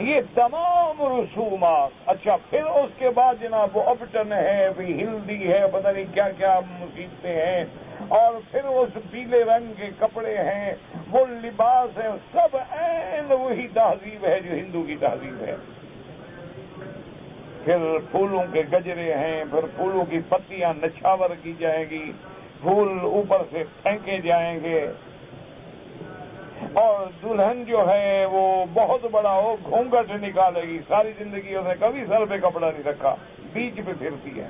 یہ تمام رسومات۔ اچھا، پھر اس کے بعد جناب وہ اپٹن ہے، بھی ہلدی ہے، پتہ نہیں کیا کیا مصیبتیں ہیں، اور پھر اس پیلے رنگ کے کپڑے ہیں، وہ لباس ہے، سب عین وہی تہذیب ہے جو ہندو کی تہذیب ہے۔ پھر پھولوں کے گجرے ہیں، پھر پھولوں کی پتیاں نچھاور کی جائیں گی، پھول اوپر سے پھینکے جائیں گے، اور دلہن جو ہے وہ بہت بڑا ہو گھونگھٹ نکالے گی، ساری زندگی اس نے کبھی سر پہ کپڑا نہیں رکھا، بیچ پہ پھرتی ہے،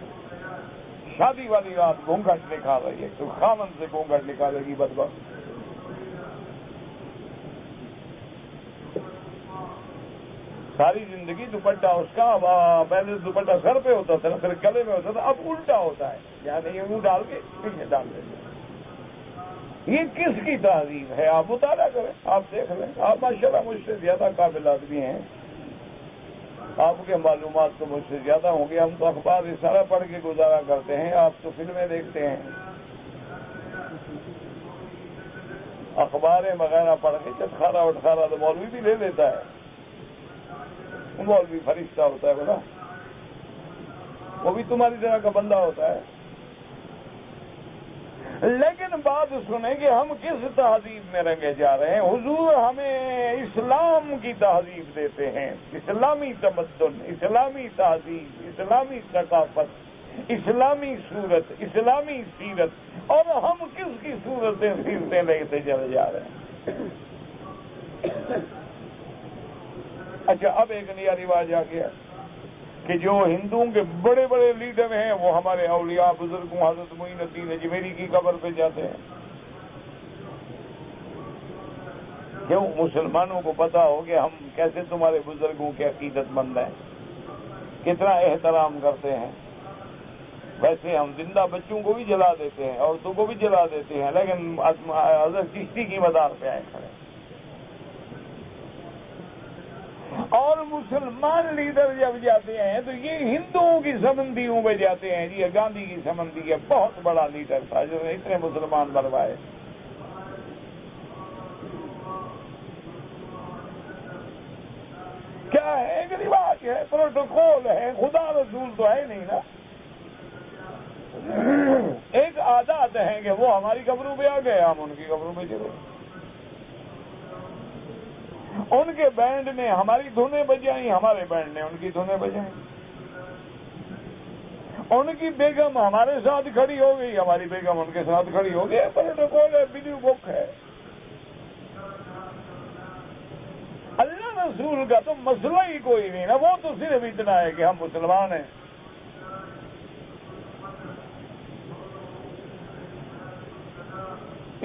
شادی والی رات گھونگھٹ نکال رہی ہے، تو خامن سے گھونگھٹ نکالے گی بدبخت۔ ساری زندگی دوپٹہ اس کا، پہلے دوپٹہ سر پہ ہوتا تھا، پھر گلے میں ہوتا تھا، اب الٹا ہوتا ہے، یعنی یہ منہ ڈال کے پیچھے ڈال دیتے ہیں۔ یہ کس کی تہذیب ہے؟ آپ مطالعہ کریں، آپ دیکھ لیں، آپ ماشاءاللہ مجھ سے زیادہ قابل آدمی ہیں، آپ کے معلومات تو مجھ سے زیادہ ہوں گے، ہم تو اخبار رسالہ پڑھ کے گزارا کرتے ہیں، آپ تو فلمیں دیکھتے ہیں، اخباریں وغیرہ پڑھ کے چٹخارا وٹخارا تو مولوی بھی لے لیتا ہے، مولوی فرشتہ ہوتا ہے بنا، وہ بھی تمہاری طرح کا بندہ ہوتا ہے۔ لیکن بات سنیں کہ ہم کس تہذیب میں رنگے جا رہے ہیں؟ حضور ہمیں اسلام کی تہذیب دیتے ہیں، اسلامی تمدن، اسلامی تہذیب، اسلامی ثقافت، اسلامی صورت، اسلامی سیرت، اور ہم کس کی صورتیں سیرتیں لیتے چلے جا رہے ہیں؟ اچھا، اب ایک نیا رواج آ گیا کہ جو ہندوؤں کے بڑے بڑے لیڈر ہیں وہ ہمارے اولیاء بزرگوں حضرت معین الدین اجمیری کی قبر پہ جاتے ہیں۔ کیوں؟ مسلمانوں کو پتا ہو کہ ہم کیسے تمہارے بزرگوں کے عقیدت مند ہیں، کتنا احترام کرتے ہیں۔ ویسے ہم زندہ بچوں کو بھی جلا دیتے ہیں، عورتوں کو بھی جلا دیتے ہیں، لیکن حضرت چشتی کی مدار پہ آئے کھڑے۔ اور مسلمان لیڈر جب جاتے ہیں تو یہ ہندوؤں کی سمندیوں میں جاتے ہیں، یہ گاندھی کی سمندی ہے، بہت بڑا لیڈر تھا جو نے اتنے مسلمان بنوائے۔ کیا ہے؟ ایک رواج ہے، پروٹوکول ہے، خدا رسول تو ہے نہیں نا، ایک عادات ہے کہ وہ ہماری قبروں پہ آ گئے، ہم ان کی قبروں پہ چلے، ان کے بینڈ نے ہماری دھنیں بجائیں، ہمارے بینڈ نے ان کی دھنیں بجائیں، ان کی بیگم ہمارے ساتھ کھڑی ہو گئی، ہماری بیگم ان کے ساتھ کھڑی ہو گئی، پروٹوکول ہے، ویڈیو بک ہے۔ اللہ رسول کا تو مسئلہ ہی کوئی نہیں نا، وہ تو صرف اتنا ہے کہ ہم مسلمان ہیں۔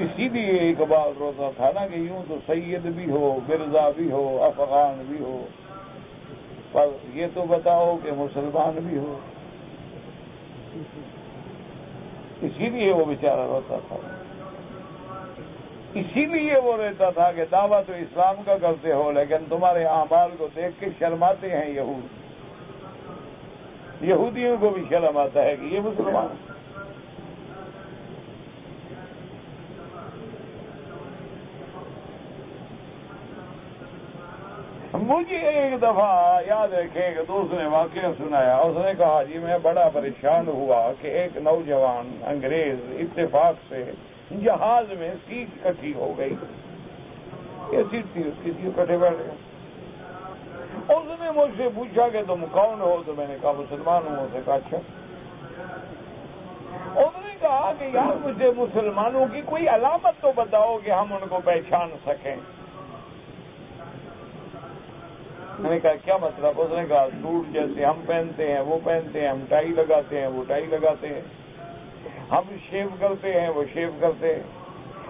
اسی لیے اقبال روتا تھا نا کہ یوں تو سید بھی ہو، مرزا بھی ہو، افغان بھی ہو، پر یہ تو بتاؤ کہ مسلمان بھی ہو۔ اسی لیے وہ بیچارہ روتا تھا، اسی لیے وہ رہتا تھا کہ دعویٰ تو اسلام کا کرتے ہو لیکن تمہارے اعمال کو دیکھ کے شرماتے ہیں یہودیوں کو بھی شرم آتا ہے کہ یہ مسلمان۔ مجھے ایک دفعہ یاد رکھے کہ دوست نے واقعہ سنایا، اس نے کہا جی میں بڑا پریشان ہوا کہ ایک نوجوان انگریز اتفاق سے جہاز میں سیٹ کٹھی ہو گئی، یہ سیٹ تھی اس کی، کٹھے بیٹھ گئے۔ اس نے مجھ سے پوچھا کہ تم کون ہو؟ تو میں نے کہا مسلمان ہوں۔ اسے کہا اچھا۔ اس نے کہا کہ یار مجھے مسلمانوں کی کوئی علامت تو بتاؤ کہ ہم ان کو پہچان سکیں. میں نے کہا کیا مطلب؟ اس نے کہا سوٹ جیسے ہم پہنتے ہیں وہ پہنتے ہیں, ہم ٹائی لگاتے ہیں وہ ٹائی لگاتے ہیں, ہم شیو کرتے ہیں وہ شیو کرتے ہیں,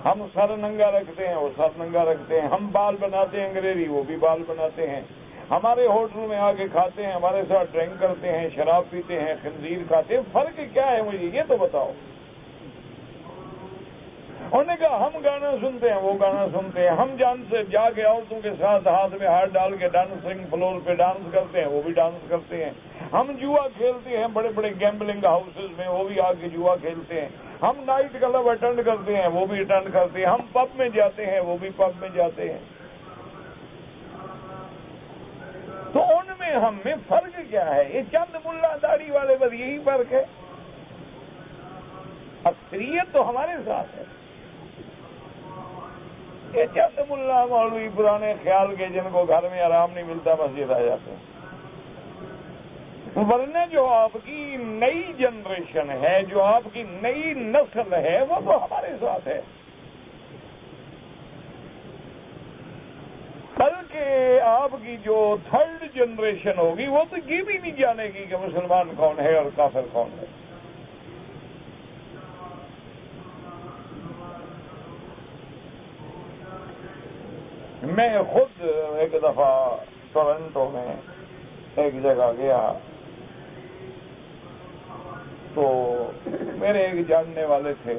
ہم سر ننگا رکھتے ہیں وہ سر ننگا رکھتے ہیں, ہم بال بناتے ہیں انگریزی وہ بھی بال بناتے ہیں, ہمارے ہوٹل میں آ کے کھاتے ہیں, ہمارے ساتھ ڈرنک کرتے ہیں, شراب پیتے ہیں, خنزیر کھاتے ہیں. فرق کیا ہے مجھے یہ تو بتاؤ. انہوں نے کہا ہم گانا سنتے ہیں وہ گانا سنتے ہیں, ہم جان سے جا کے عورتوں کے ساتھ ہاتھ میں ہاتھ ڈال کے ڈانسنگ فلور پہ ڈانس کرتے ہیں وہ بھی ڈانس کرتے ہیں, ہم جوا کھیلتے ہیں بڑے بڑے گیمبلنگ ہاؤسز میں وہ بھی آ کے جوا کھیلتے ہیں, ہم نائٹ کلب اٹینڈ کرتے ہیں وہ بھی اٹینڈ کرتے ہیں, ہم پب میں جاتے ہیں وہ بھی پب میں جاتے ہیں. تو ان میں ہم میں فرق کیا ہے؟ یہ چند ملا داڑھی والے بس یہی فرق ہے. اکثریت تو ہمارے ساتھ ہے. یہ چند ملا مولوی پرانے خیال کے جن کو گھر میں آرام نہیں ملتا مسجد آ جاتے ہیں. ورنہ جو آپ کی نئی جنریشن ہے, جو آپ کی نئی نسل ہے, وہ تو ہمارے ساتھ ہے. بلکہ آپ کی جو تھرڈ جنریشن ہوگی وہ تو یہ بھی نہیں جانے گی کہ مسلمان کون ہے اور کافر کون ہے. میں خود ایک دفعہ ٹورنٹو میں ایک جگہ گیا تو میرے ایک جاننے والے تھے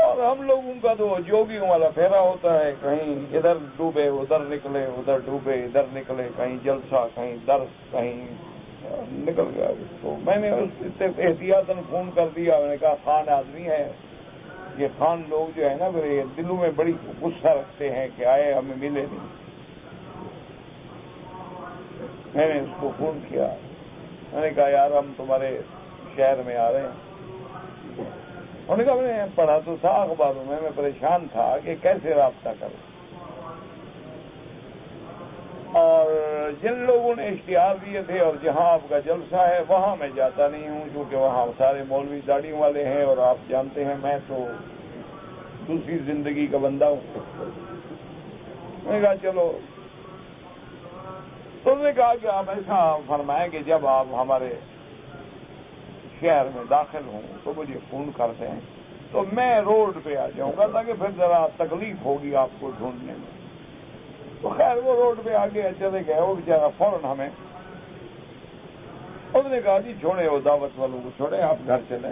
اور ہم لوگوں کا تو جوگیوں والا پھیرا ہوتا ہے, کہیں ادھر ڈوبے ادھر نکلے, ادھر ڈوبے ادھر نکلے, کہیں جلسہ کہیں درس کہیں نکل گیا. تو میں نے اس سے احتیاطاً فون کر دیا, میں نے کہا خان آدمی ہے, یہ خان لوگ جو ہے نا میرے دلوں میں بڑی غصہ رکھتے ہیں کہ آئے ہمیں ملے نہیں. میں نے اس کو فون کیا, میں نے کہا یار ہم تمہارے شہر میں آ رہے ہیں. انہوں نے کہا میں نے پڑھا تو تھا اخباروں میں پریشان تھا کہ کیسے رابطہ کروں, اور جن لوگوں نے اشتہار دیے تھے اور جہاں آپ کا جلسہ ہے وہاں میں جاتا نہیں ہوں کیونکہ وہاں سارے مولوی داڑھیوں والے ہیں اور آپ جانتے ہیں میں تو دوسری زندگی کا بندہ ہوں. میں نے کہا چلو. تو انہوں نے کہا کہ آپ ایسا فرمائیں کہ جب آپ ہمارے شہر میں داخل ہوں تو مجھے فون کر دیں تو میں روڈ پہ آ جاؤں گا تاکہ پھر ذرا تکلیف ہوگی آپ کو ڈھونڈنے میں. تو خیر وہ روڈ پہ آگے چلے گئے, وہ بیچارہ فوراً ہمیں انہوں نے کہا جی چھوڑے وہ دعوت والوں کو چھوڑے, آپ گھر چلیں.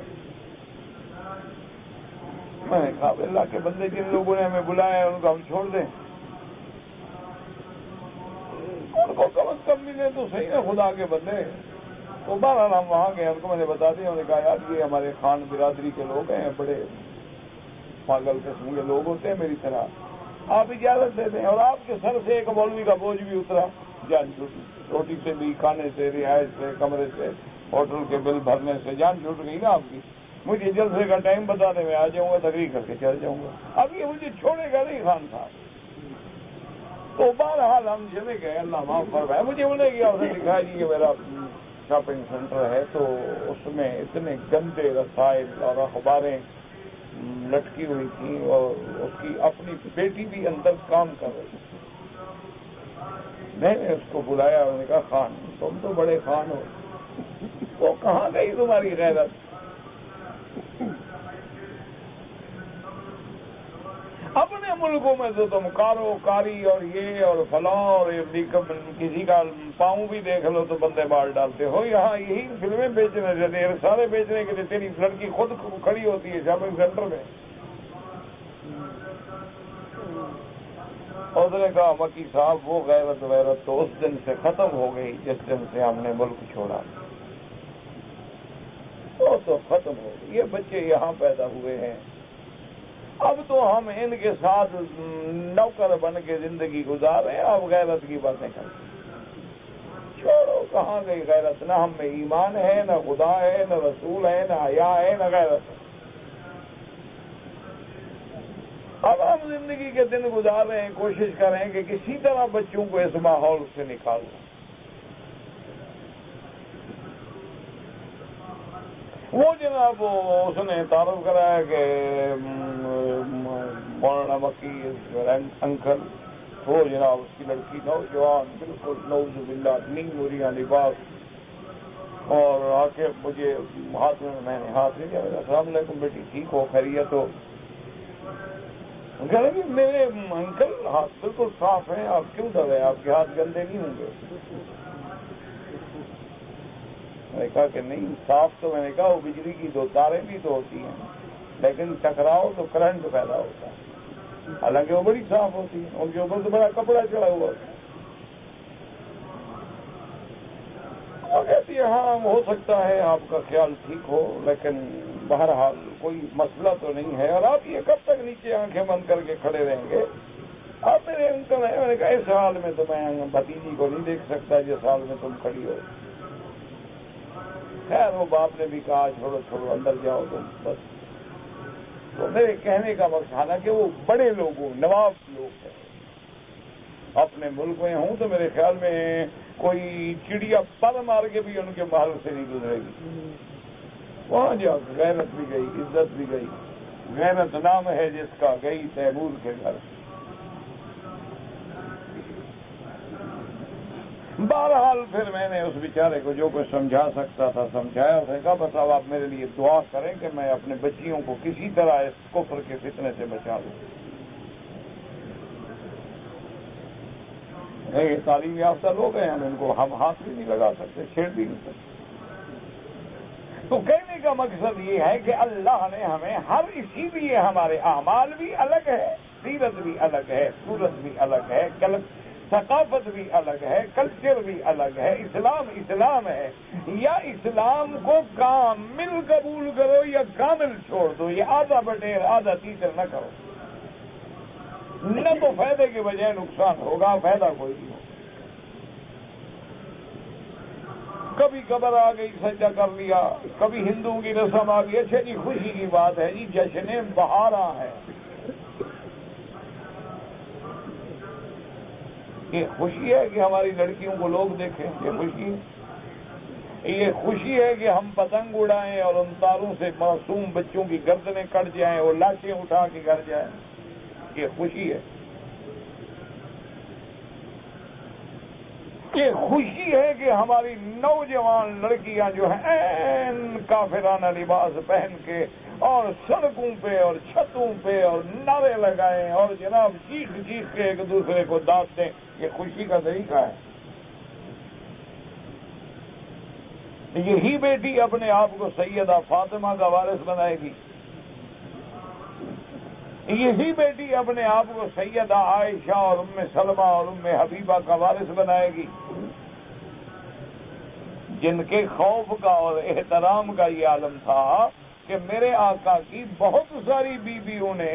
میں نے کہا اللہ کے بندے جن لوگوں نے ہمیں بلایا ہے ان کو ہم چھوڑ دیں, ان کو کم از کم ملے تو صحیح نا خدا کے بندے. تو بہرحال ہم وہاں گئے, ان کو میں نے بتا دیا, انہوں نے کہا یار یہ ہمارے خان برادری کے لوگ ہیں, بڑے پاگل قسم کے لوگ ہوتے ہیں میری طرح, آپ اجازت دے دیں. اور آپ کے سر سے ایک مولوی کا بوجھ بھی اترا, جان روٹی سے بھی, کھانے سے, رہائش سے, کمرے سے, ہوٹل کے بل بھرنے سے جان چھوٹ گئی نا آپ کی. مجھے جلسے کا ٹائم بتا دیں, میں آ جاؤں گا, تقریر کر کے چل جاؤں گا. اب یہ مجھے چھوڑے گا نہیں خان صاحب. تو بہرحال ہم چلے گئے, اللہ معاف فرمائے. مجھے بولے گیا, اس نے دکھایا جی کہ میرا شاپنگ سینٹر ہے تو اس میں اتنے گندے رسائل اور اخباریں لٹکی ہوئی تھیں اور اس کی اپنی بیٹی بھی اندر کام کر رہی تھی. میں نے اس کو بلایا, انہوں نے کہا خان تم تو بڑے خان ہو, وہ کہاں گئی تمہاری غیرت؟ اپنے ملکوں میں تو تم کارو کاری اور یہ اور فلاں اور کسی کا پاؤں بھی دیکھ لو تو بندے بال ڈالتے ہو. یہاں یہی فلمیں بیچنے دیتے ہیں, سارے بیچنے کے لیے تیری لڑکی خود کھڑی ہوتی ہے شاپنگ سینٹر میں. اس نے کہا مکی صاحب وہ غیرت تو اس دن سے ختم ہو گئی جس دن سے ہم نے ملک چھوڑا, وہ تو ختم ہو گئی. یہ بچے یہاں پیدا ہوئے ہیں, اب تو ہم ان کے ساتھ نوکر بن کے زندگی گزار رہے ہیں. اب غیرت کی باتیں کرتے چھوڑو, کہاں گئی غیرت؟ نہ ہم میں ایمان ہے, نہ خدا ہے, نہ رسول ہے, نہ حیا ہے, نہ غیرت ہے. اب ہم زندگی کے دن گزار رہے ہیں, کوشش کر رہے ہیں کہ کسی طرح بچوں کو اس ماحول سے نکالیں. وہ جناب اس نے تعارف کرایا کہ مولانا مکی انکل، وہ جناب اس کی لڑکی نوجوان بالکل نعوذ باللہ نیم موریاں لباس، اور آ کے مجھے ہاتھ میں نے ہاتھ لے لیا، السلام علیکم بیٹی، ٹھیک ہو، خیریت ہو؟ کہہ رہے کہ میرے انکل ہاتھ بالکل صاف ہیں، آپ کیوں ڈر رہے ہیں، آپ کے ہاتھ گندے نہیں ہوں گے؟ میں نے کہا کہ نہیں صاف تو، میں نے کہا وہ بجلی کی دو تاریں بھی تو ہوتی ہیں، لیکن ٹکراؤ تو کرنٹ پیدا ہوتا ہے، حالانکہ وہ بڑی صاف ہوتی ہے، ان کے اوپر تو بڑا کپڑا چڑھا ہوا ہوتا ہے۔ اور کہتی ہے ہاں ہو سکتا ہے آپ کا خیال ٹھیک ہو، لیکن بہرحال کوئی مسئلہ تو نہیں ہے، اور آپ یہ کب تک نیچے آنکھیں بند کر کے کھڑے رہیں گے؟ آپ میرے انکل ہیں۔ میں نے کہا اس حال میں تو میں بھتیجی کو نہیں دیکھ سکتا جس حال میں تم کھڑی ہو۔ خیر وہ باپ نے بھی کہا چھوڑو چھوڑو اندر جاؤ تم بس۔ تو میرے کہنے کا مقصد، حالانکہ وہ بڑے لوگوں نواب لوگ ہیں، اپنے ملک میں ہوں تو میرے خیال میں کوئی چڑیا پر مار کے بھی ان کے محل سے نہیں گزرے گی۔ وہاں جا غیرت بھی گئی، عزت بھی گئی، غیرت نام ہے جس کا، گئی تیمور کے گھر۔ بہرحال پھر میں نے اس بیچارے کو جو کچھ سمجھا سکتا تھا سمجھایا، اس نے کہا بس اب آپ میرے لیے دعا کریں کہ میں اپنے بچیوں کو کسی طرح اس کفر کے فتنے سے بچا لوں۔ یہ تعلیم یافتہ لوگ ہیں، ہم ان کو ہم ہاتھ بھی نہیں لگا سکتے، چھیڑ بھی نہیں سکتے۔ تو کہنے کا مقصد یہ ہے کہ اللہ نے ہمیں اسی لیے ہمارے اعمال بھی الگ ہے، سیرت بھی الگ ہے، صورت بھی الگ ہے، ثقافت بھی الگ ہے، کلچر بھی الگ ہے۔ اسلام ہے، یا اسلام کو کامل قبول کرو یا کامل چھوڑ دو، یہ آدھا بٹیر آدھا تیسر نہ کرو، نہ تو فائدے کے بجائے نقصان ہوگا، فائدہ کوئی نہیں ہوگا۔ کبھی قبر آ گئی سجدہ کر لیا، کبھی ہندوؤں کی رسم آ گئی، اچھا جی خوشی کی بات ہے جی، جشن بہارا ہے، یہ خوشی ہے کہ ہماری لڑکیوں کو لوگ دیکھیں، یہ خوشی ہے؟ یہ خوشی ہے کہ ہم پتنگ اڑائیں اور ان تاروں سے معصوم بچوں کی گردنیں کٹ جائیں اور لاشیں اٹھا کے گھر جائیں، یہ خوشی ہے؟ یہ خوشی ہے کہ ہماری نوجوان لڑکیاں جو ہیں این کافرانہ لباس پہن کے اور سڑکوں پہ اور چھتوں پہ اور نعرے لگائیں اور جناب چیخ چیخ کے ایک دوسرے کو داد دیں، یہ خوشی کا طریقہ ہے؟ یہی بیٹی اپنے آپ کو سیدہ فاطمہ کا وارث بنائے گی، یہی بیٹی اپنے آپ کو سیدہ عائشہ اور ام سلمہ اور ام حبیبہ کا وارث بنائے گی، جن کے خوف کا اور احترام کا یہ عالم تھا کہ میرے آقا کی بہت ساری بیویوں نے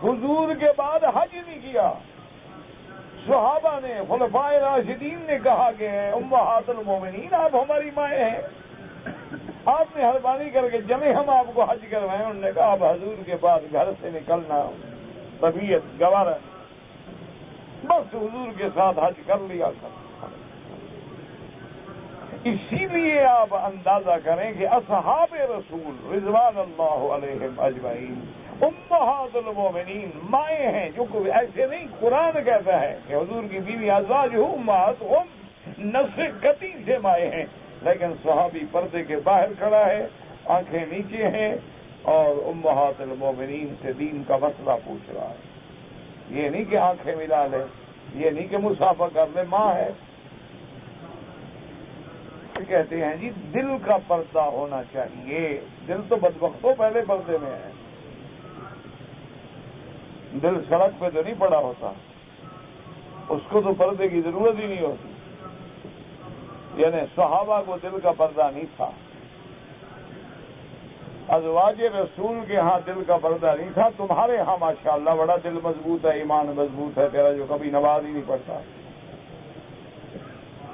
حضور کے بعد حج نہیں کیا۔ صحابہ نے، خلفائے راشدین نے کہا کہ امہات المومنین آپ ہماری مائیں ہیں، آپ نے مہربانی کر کے جمع ہم آپ کو حج کروائیں۔ انہوں نے کہا اب حضور کے بعد گھر سے نکلنا طبیعت گوارا، بس حضور کے ساتھ حج کر لیا کر۔ اسی لیے آپ اندازہ کریں کہ اصحاب رسول رضوان اللہ علیہم اجمعین امہات المومنین مائیں ہیں، جو کوئی ایسے نہیں، قرآن کہتا ہے کہ حضور کی بیوی ازواجہ امہاتہم نص قطعی سے مائیں ہیں، لیکن صحابی پردے کے باہر کھڑا ہے، آنکھیں نیچے ہیں اور امہات المومنین سے دین کا مسئلہ پوچھ رہا ہے۔ یہ نہیں کہ آنکھیں ملا لے، یہ نہیں کہ مصافحہ کر لے، ماں ہے۔ کہتے ہیں جی دل کا پردہ ہونا چاہیے، دل تو بدبختوں پہلے پردے میں ہے، دل سڑک پہ تو نہیں پڑا ہوتا، اس کو تو پردے کی ضرورت ہی نہیں ہوتی، یعنی صحابہ کو دل کا پردہ نہیں تھا، ازواج رسول کے ہاں دل کا پردہ نہیں تھا، تمہارے ہاں ماشاءاللہ بڑا دل مضبوط ہے، ایمان مضبوط ہے تیرا، جو کبھی نماز ہی نہیں پڑھتا۔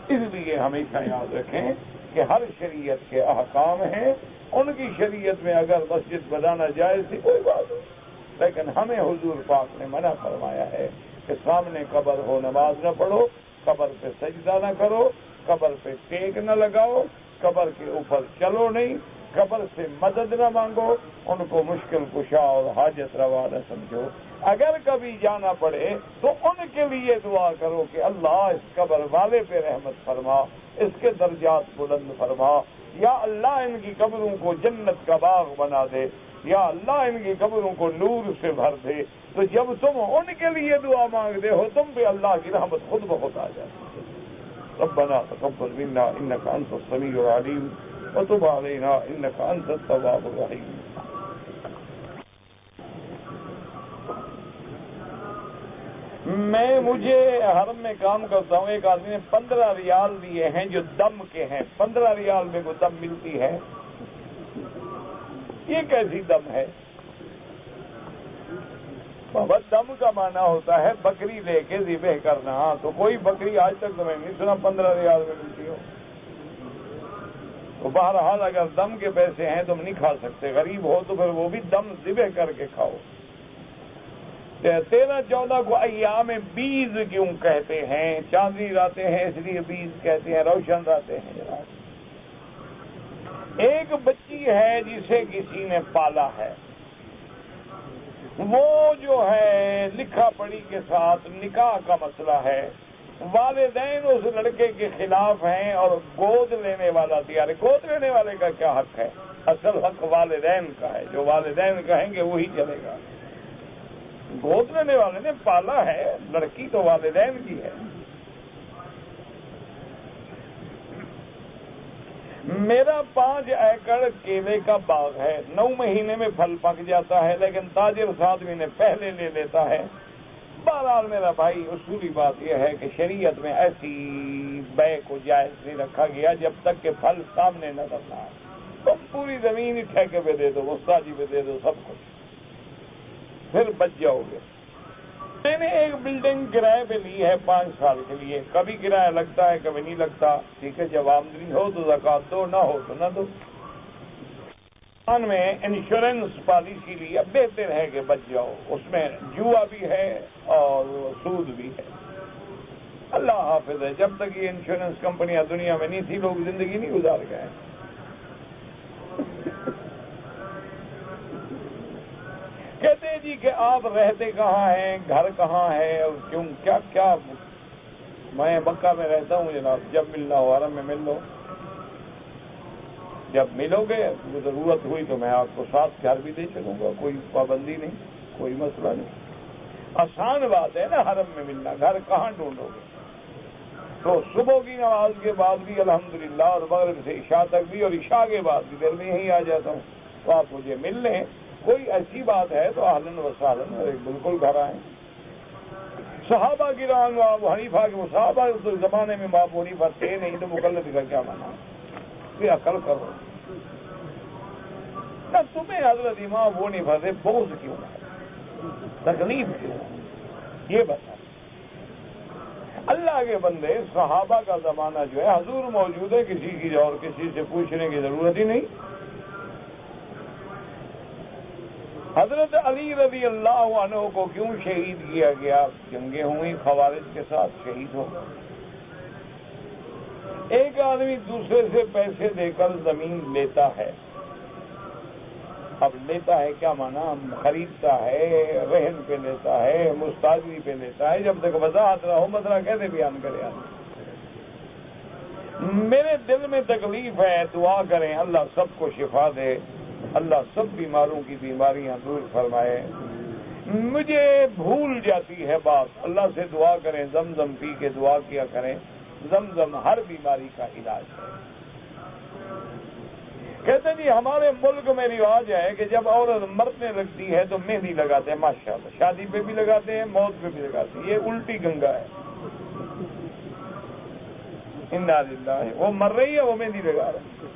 اس لیے ہمیشہ یاد رکھیں کہ ہر شریعت کے احکام ہیں، ان کی شریعت میں اگر مسجد بنانا جائز تھی کوئی بات نہیں، لیکن ہمیں حضور پاک نے منع فرمایا ہے کہ سامنے قبر ہو نماز نہ پڑھو، قبر پہ سجدہ نہ کرو، قبر پہ ٹیک نہ لگاؤ، قبر کے اوپر چلو نہیں، قبر سے مدد نہ مانگو، ان کو مشکل کشا اور حاجت روا نہ سمجھو۔ اگر کبھی جانا پڑے تو ان کے لیے دعا کرو کہ اللہ اس قبر والے پہ رحمت فرما، اس کے درجات بلند فرما، یا اللہ ان کی قبروں کو جنت کا باغ بنا دے، یا اللہ ان کی قبروں کو نور سے بھر دے۔ تو جب تم ان کے لیے دعا مانگتے ہو تم پہ اللہ کی رحمت خود بخود آ جاتی ہے۔ ربنا تقبل منا انك انت السميع العليم وتب علينا انك انت التواب الرحيم۔ مجھے حرم میں کام کرتا ہوں، ایک آدمی نے 15 ریال دیے ہیں جو دم کے ہیں، 15 ریال میں کو دم ملتی ہے، یہ کیسی دم ہے؟ بابا دم کا معنی ہوتا ہے بکری لے کے ذبح کرنا، تو کوئی بکری آج تک تو میں نہیں سنا 15 ریال میں ملتی ہو۔ تو بہرحال اگر دم کے پیسے ہیں تم نہیں کھا سکتے، غریب ہو تو پھر وہ بھی دم ذبح کر کے کھاؤ۔ 13-14 کو ایام بیز کیوں کہتے ہیں؟ چاندنی راتیں ہیں اس لیے بیز کہتے ہیں، روشن راتیں ہیں جناب۔ ایک بچی ہے جسے کسی نے پالا ہے، وہ جو ہے لکھا پڑھی کے ساتھ نکاح کا مسئلہ ہے، والدین اس لڑکے کے خلاف ہیں اور گود لینے والا تیار ہے۔ گود لینے والے کا کیا حق ہے؟ اصل حق والدین کا ہے، جو والدین کہیں گے وہی چلے گا۔ گود لینے والے نے پالا ہے، لڑکی تو والدین کی ہے۔ میرا 5 ایکڑ کیلے کا باغ ہے، 9 مہینے میں پھل پک جاتا ہے، لیکن تاجر آدمی نے پہلے لے لیتا ہے۔ بہرحال میرا بھائی اصولی بات یہ ہے کہ شریعت میں ایسی بے کو جائز نہیں رکھا گیا جب تک کہ پھل سامنے نظر نہ آئے۔ تم پوری زمین ہی ٹھیکے پہ دے دو، مستاجی پہ دے دو، سب کچھ، پھر بچ جاؤ گے۔ میں نے ایک بلڈنگ کرائے پہ لی ہے 5 سال کے لیے، کبھی کرایہ لگتا ہے کبھی نہیں لگتا، ٹھیک ہے، جب آمدنی ہو تو زکات دو، نہ ہو تو نہ دو۔ میں انشورنس پالیسی لی، اب بہتر ہے کہ بچ جاؤ، اس میں جوا بھی ہے اور سود بھی ہے۔ اللہ حافظ ہے، جب تک یہ انشورنس کمپنیاں دنیا میں نہیں تھی لوگ زندگی نہیں گزار گئے۔ کہتے ہیں جی کہ آپ رہتے کہاں ہیں، گھر کہاں ہے اور کیوں، کیا کیا؟ میں مکہ میں رہتا ہوں جناب، جب ملنا ہو حرم میں مل لو، جب ملو گے ضرورت ہوئی تو میں آپ کو ساتھ گھر بھی دے چلوں گا، کوئی پابندی نہیں، کوئی مسئلہ نہیں۔ آسان بات ہے نا حرم میں ملنا، گھر کہاں ڈھونڈو گے؟ تو صبح کی نماز کے بعد بھی الحمدللہ، اور مغرب سے عشاء تک بھی، اور عشاء کے بعد بھی، پھر میں یہیں آ جاتا ہوں، تو آپ مجھے مل لیں۔ کوئی ایسی بات ہے تو اہلاً و سہلاً، بالکل گھر آئیں۔ صحابہ کرام ابو حنیفہ کے صحابہ اس زمانے میں ابو حنیفہ تھے نہیں، تو مقلد کا کیا مانا؟ پھر عقل کرو نہ، تمہیں حضرت امام ابو حنیفہ سے بغض کیوں ہے، تکلیف کیوں ہے، یہ بتا۔ اللہ کے بندے، صحابہ کا زمانہ جو ہے حضور موجود ہے، کسی کی اور کسی سے پوچھنے کی ضرورت ہی نہیں۔ حضرت علی رضی اللہ عنہ کو کیوں شہید کیا گیا؟ جنگیں ہوئی، خوارج کے ساتھ شہید ہو۔ ایک آدمی دوسرے سے پیسے دے کر زمین لیتا ہے، اب لیتا ہے کیا مانا؟ خریدتا ہے، رہن پہ لیتا ہے، مستاجری پہ لیتا ہے، جب تک وضاحت نہ ہو مسئلہ کیسے بیان کرے آدمی؟ میرے دل میں تکلیف ہے، دعا کریں اللہ سب کو شفا دے، اللہ سب بیماروں کی بیماریاں دور فرمائے۔ مجھے بھول جاتی ہے بات، اللہ سے دعا کریں، زمزم پی کے دعا کیا کریں، زمزم ہر بیماری کا علاج ہے۔ کہتے ہیں جی ہمارے ملک میں رواج ہے کہ جب عورت مرنے لگتی ہے تو مہندی لگاتے ہیں، ماشاءاللہ، شادی پہ بھی لگاتے ہیں، موت پہ بھی لگاتے ہیں، یہ الٹی گنگا ہے۔ انا للہ، وہ مر رہی ہے، وہ مہندی لگا رہی ہے،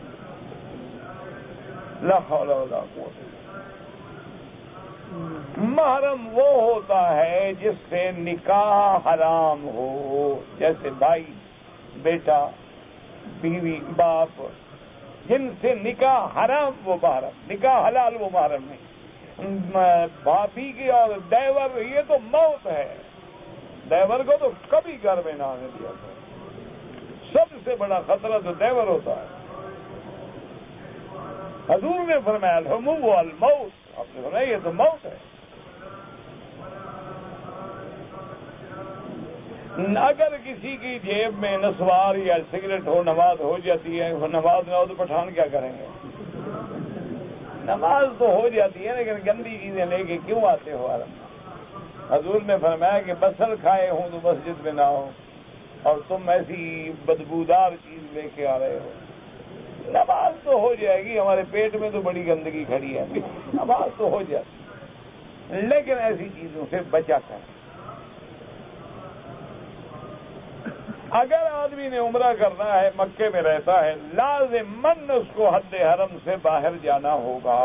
لا حول ولا قوت۔ محرم وہ ہوتا ہے جس سے نکاح حرام ہو، جیسے بھائی، بیٹا، بیوی، باپ، جن سے نکاح حرام وہ محرم، نکاح حلال وہ محرم نہیں۔ بھابھی کی اور دیور، یہ تو موت ہے، دیور کو تو کبھی گھر میں نہ آنے دیا تھا، سب سے بڑا خطرہ تو دیور ہوتا ہے۔ حضور نے فرمایا الحم والموت، آپ نے فرمایا یہ تو موت ہے۔ اگر کسی کی جیب میں نسوار یا سگریٹ ہو، نماز ہو جاتی ہے، نماز نہ ہو تو پٹھان کیا کریں گے؟ نماز تو ہو جاتی ہے لیکن گندی چیزیں لے کے کیوں آتے ہو؟ حضور نے فرمایا کہ بصل کھائے ہوں تو مسجد میں نہ ہو، اور تم ایسی بدبودار چیز لے کے آ رہے ہو۔ نماز تو ہو جائے گی، ہمارے پیٹ میں تو بڑی گندگی کھڑی ہے، نماز تو ہو جاتی، لیکن ایسی چیزوں سے بچا کر۔ اگر آدمی نے عمرہ کرنا ہے، مکے میں رہتا ہے، لازماً اس کو حد حرم سے باہر جانا ہوگا۔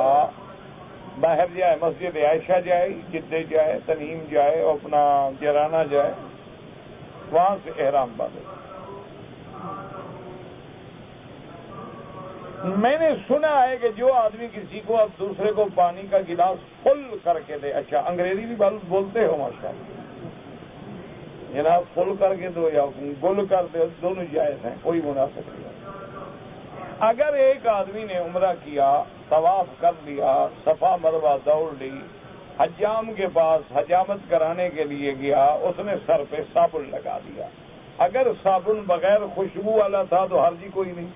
باہر جائے، مسجد عائشہ جائے، جدہ جائے، تنعیم جائے، اور اپنا جرانہ جائے، وہاں سے احرام باندھے۔ میں نے سنا ہے کہ جو آدمی کسی کو اب دوسرے کو پانی کا گلاس فل کر کے دے، اچھا انگریزی بھی بولتے ہو ماشاءاللہ، جناب فل کر کے دو یا گل کر دو، دونوں جائز ہیں، کوئی مناسب نہیں۔ اگر ایک آدمی نے عمرہ کیا، طواف کر لیا، صفا مروہ دوڑ لی، حجام کے پاس حجامت کرانے کے لیے گیا، اس نے سر پہ صابن لگا دیا، اگر صابن بغیر خوشبو والا تھا تو حرج کوئی نہیں،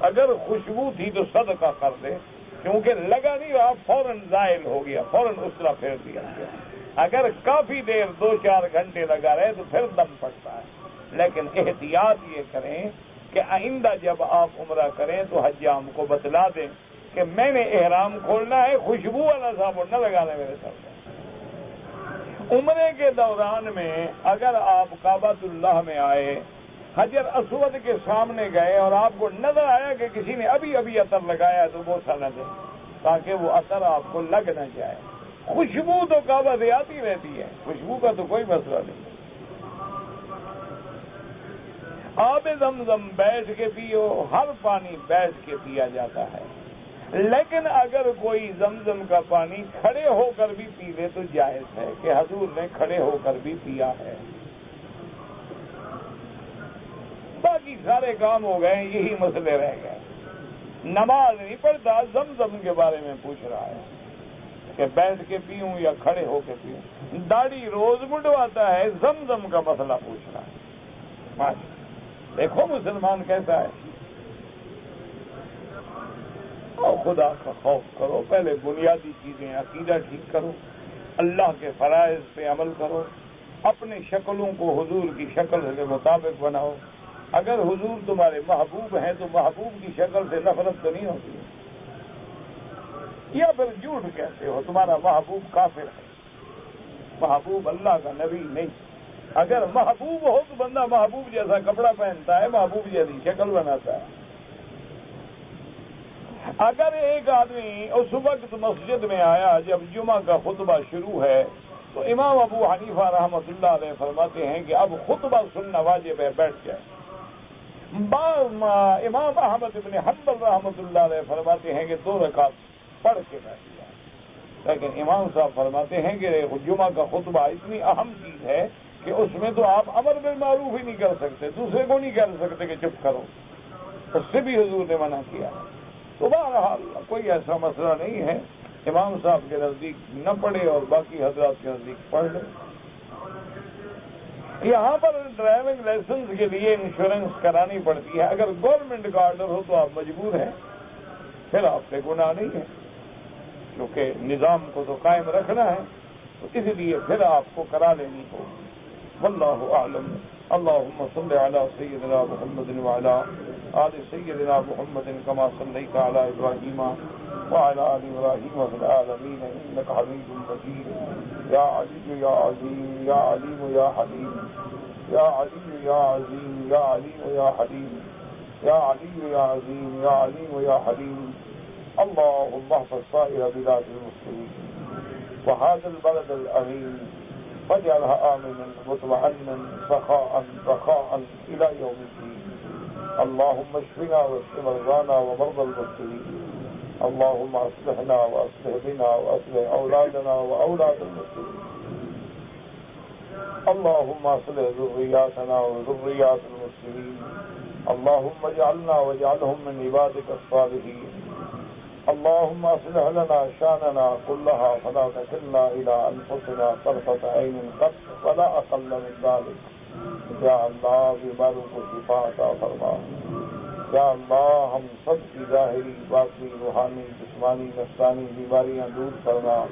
اگر خوشبو تھی تو صدقہ کر دے، کیونکہ لگا نہیں رہا، فوراً زائل ہو گیا، فوراً اس طرح پھیر دیا گیا۔ اگر کافی دیر 2-4 گھنٹے لگا رہے تو پھر دم پڑتا ہے، لیکن احتیاط یہ کریں کہ آئندہ جب آپ عمرہ کریں تو حجام کو بتلا دیں کہ میں نے احرام کھولنا ہے، خوشبو والا صابن نہ لگانا میرے سر پہ۔ عمرے کے دوران میں اگر آپ کعبۃ اللہ میں آئے، حجر اسود کے سامنے گئے اور آپ کو نظر آیا کہ کسی نے ابھی ابھی عطر لگایا تو بوسہ نہ دیں، تاکہ وہ عطر آپ کو لگ نہ جائے۔ خوشبو تو کعبہ سے آتی رہتی ہے، خوشبو کا تو کوئی مسئلہ نہیں۔ آب زمزم بیٹھ کے پیو، ہر پانی بیٹھ کے پیا جاتا ہے، لیکن اگر کوئی زمزم کا پانی کھڑے ہو کر بھی پی لے تو جائز ہے، کہ حضور نے کھڑے ہو کر بھی پیا ہے۔ باقی سارے کام ہو گئے، یہی مسئلے رہ گئے۔ نماز نہیں پڑھتا، زمزم کے بارے میں پوچھ رہا ہے کہ بیٹھ کے پیوں یا کھڑے ہو کے پیوں۔ داڑھی روز منڈواتا ہے، زمزم کا مسئلہ پوچھ رہا ہے۔ ماشاءاللہ، دیکھو مسلمان کیسا ہے۔ اور خدا کا خوف کرو، پہلے بنیادی چیزیں عقیدہ ٹھیک کرو، اللہ کے فرائض پہ عمل کرو، اپنی شکلوں کو حضور کی شکل کے مطابق بناؤ۔ اگر حضور تمہارے محبوب ہیں تو محبوب کی شکل سے نفرت تو نہیں ہوتی ہے، یا پھر جھوٹ کہتے ہو تمہارا محبوب کافر ہے، محبوب اللہ کا نبی نہیں۔ اگر محبوب ہو تو بندہ محبوب جیسا کپڑا پہنتا ہے، محبوب جیسی شکل بناتا ہے۔ اگر ایک آدمی اس وقت مسجد میں آیا جب جمعہ کا خطبہ شروع ہے تو امام ابو حنیفہ رحمۃ اللہ علیہ فرماتے ہیں کہ اب خطبہ سننا واجب ہے، بیٹھ جائے۔ امام احمد بن حنبل رحمۃ اللہ علیہ فرماتے ہیں کہ 2 رکعت پڑھ کے بیٹھ جائے، لیکن امام صاحب فرماتے ہیں کہ جمعہ کا خطبہ اتنی اہم چیز ہے کہ اس میں تو آپ امر بالمعروف ہی نہیں کر سکتے، دوسرے کو نہیں کہہ سکتے کہ چپ کرو، اس سے بھی حضور نے منع کیا ہے۔ تو بہرحال کوئی ایسا مسئلہ نہیں ہے، امام صاحب کے نزدیک نہ پڑھے اور باقی حضرات کے نزدیک پڑھ لے۔ یہاں پر ڈرائیونگ لائسنس کے لیے انشورنس کرانی پڑتی ہے، اگر گورنمنٹ کا آرڈر ہو تو آپ مجبور ہیں، پھر آپ پہ گناہ نہیں ہے، کیونکہ نظام کو تو قائم رکھنا ہے، تو اس لیے پھر آپ کو کرا لینی ہوگی۔ واللہ اعلم۔ اللهم صل على سيدنا محمد وعلى آل سيدنا محمد كما صليت على إبراهيم وعلى آل إبراهيم في العالمين إنك حميد مجيد۔ يا علي يا عظيم يا عليم يا حليم، يا علي يا عظيم يا عليم يا حليم، يا علي يا عظيم يا عليم يا حليم۔ اللهم احفظ سائر بلاد المسلمين وهذا البلد الأمين، واجعلها آمنا مطمئنا سخاء رخاء إلى يوم الدين۔ اللهم اشفنا واشف مرضانا ومرضى المسلمين، اللهم اصلحنا واصلح بنا واصلح أولادنا وأولاد المسلمين، اللهم اصلح ذرياتنا وذريات المسلمين، اللهم اجعلنا واجعلهم من عبادك الصالحين، اللهم اصلح لنا شاننا كلها فلا تكلنا الى انفسنا طرفة عين قط ولا اقل من ذلك. یا اللہ بیماروں کو شفا عطا فرما. یا اللہ ہم سب کی ظاہری باطنی روحانی جسمانی نفسانی بیماریاں دور کرنا.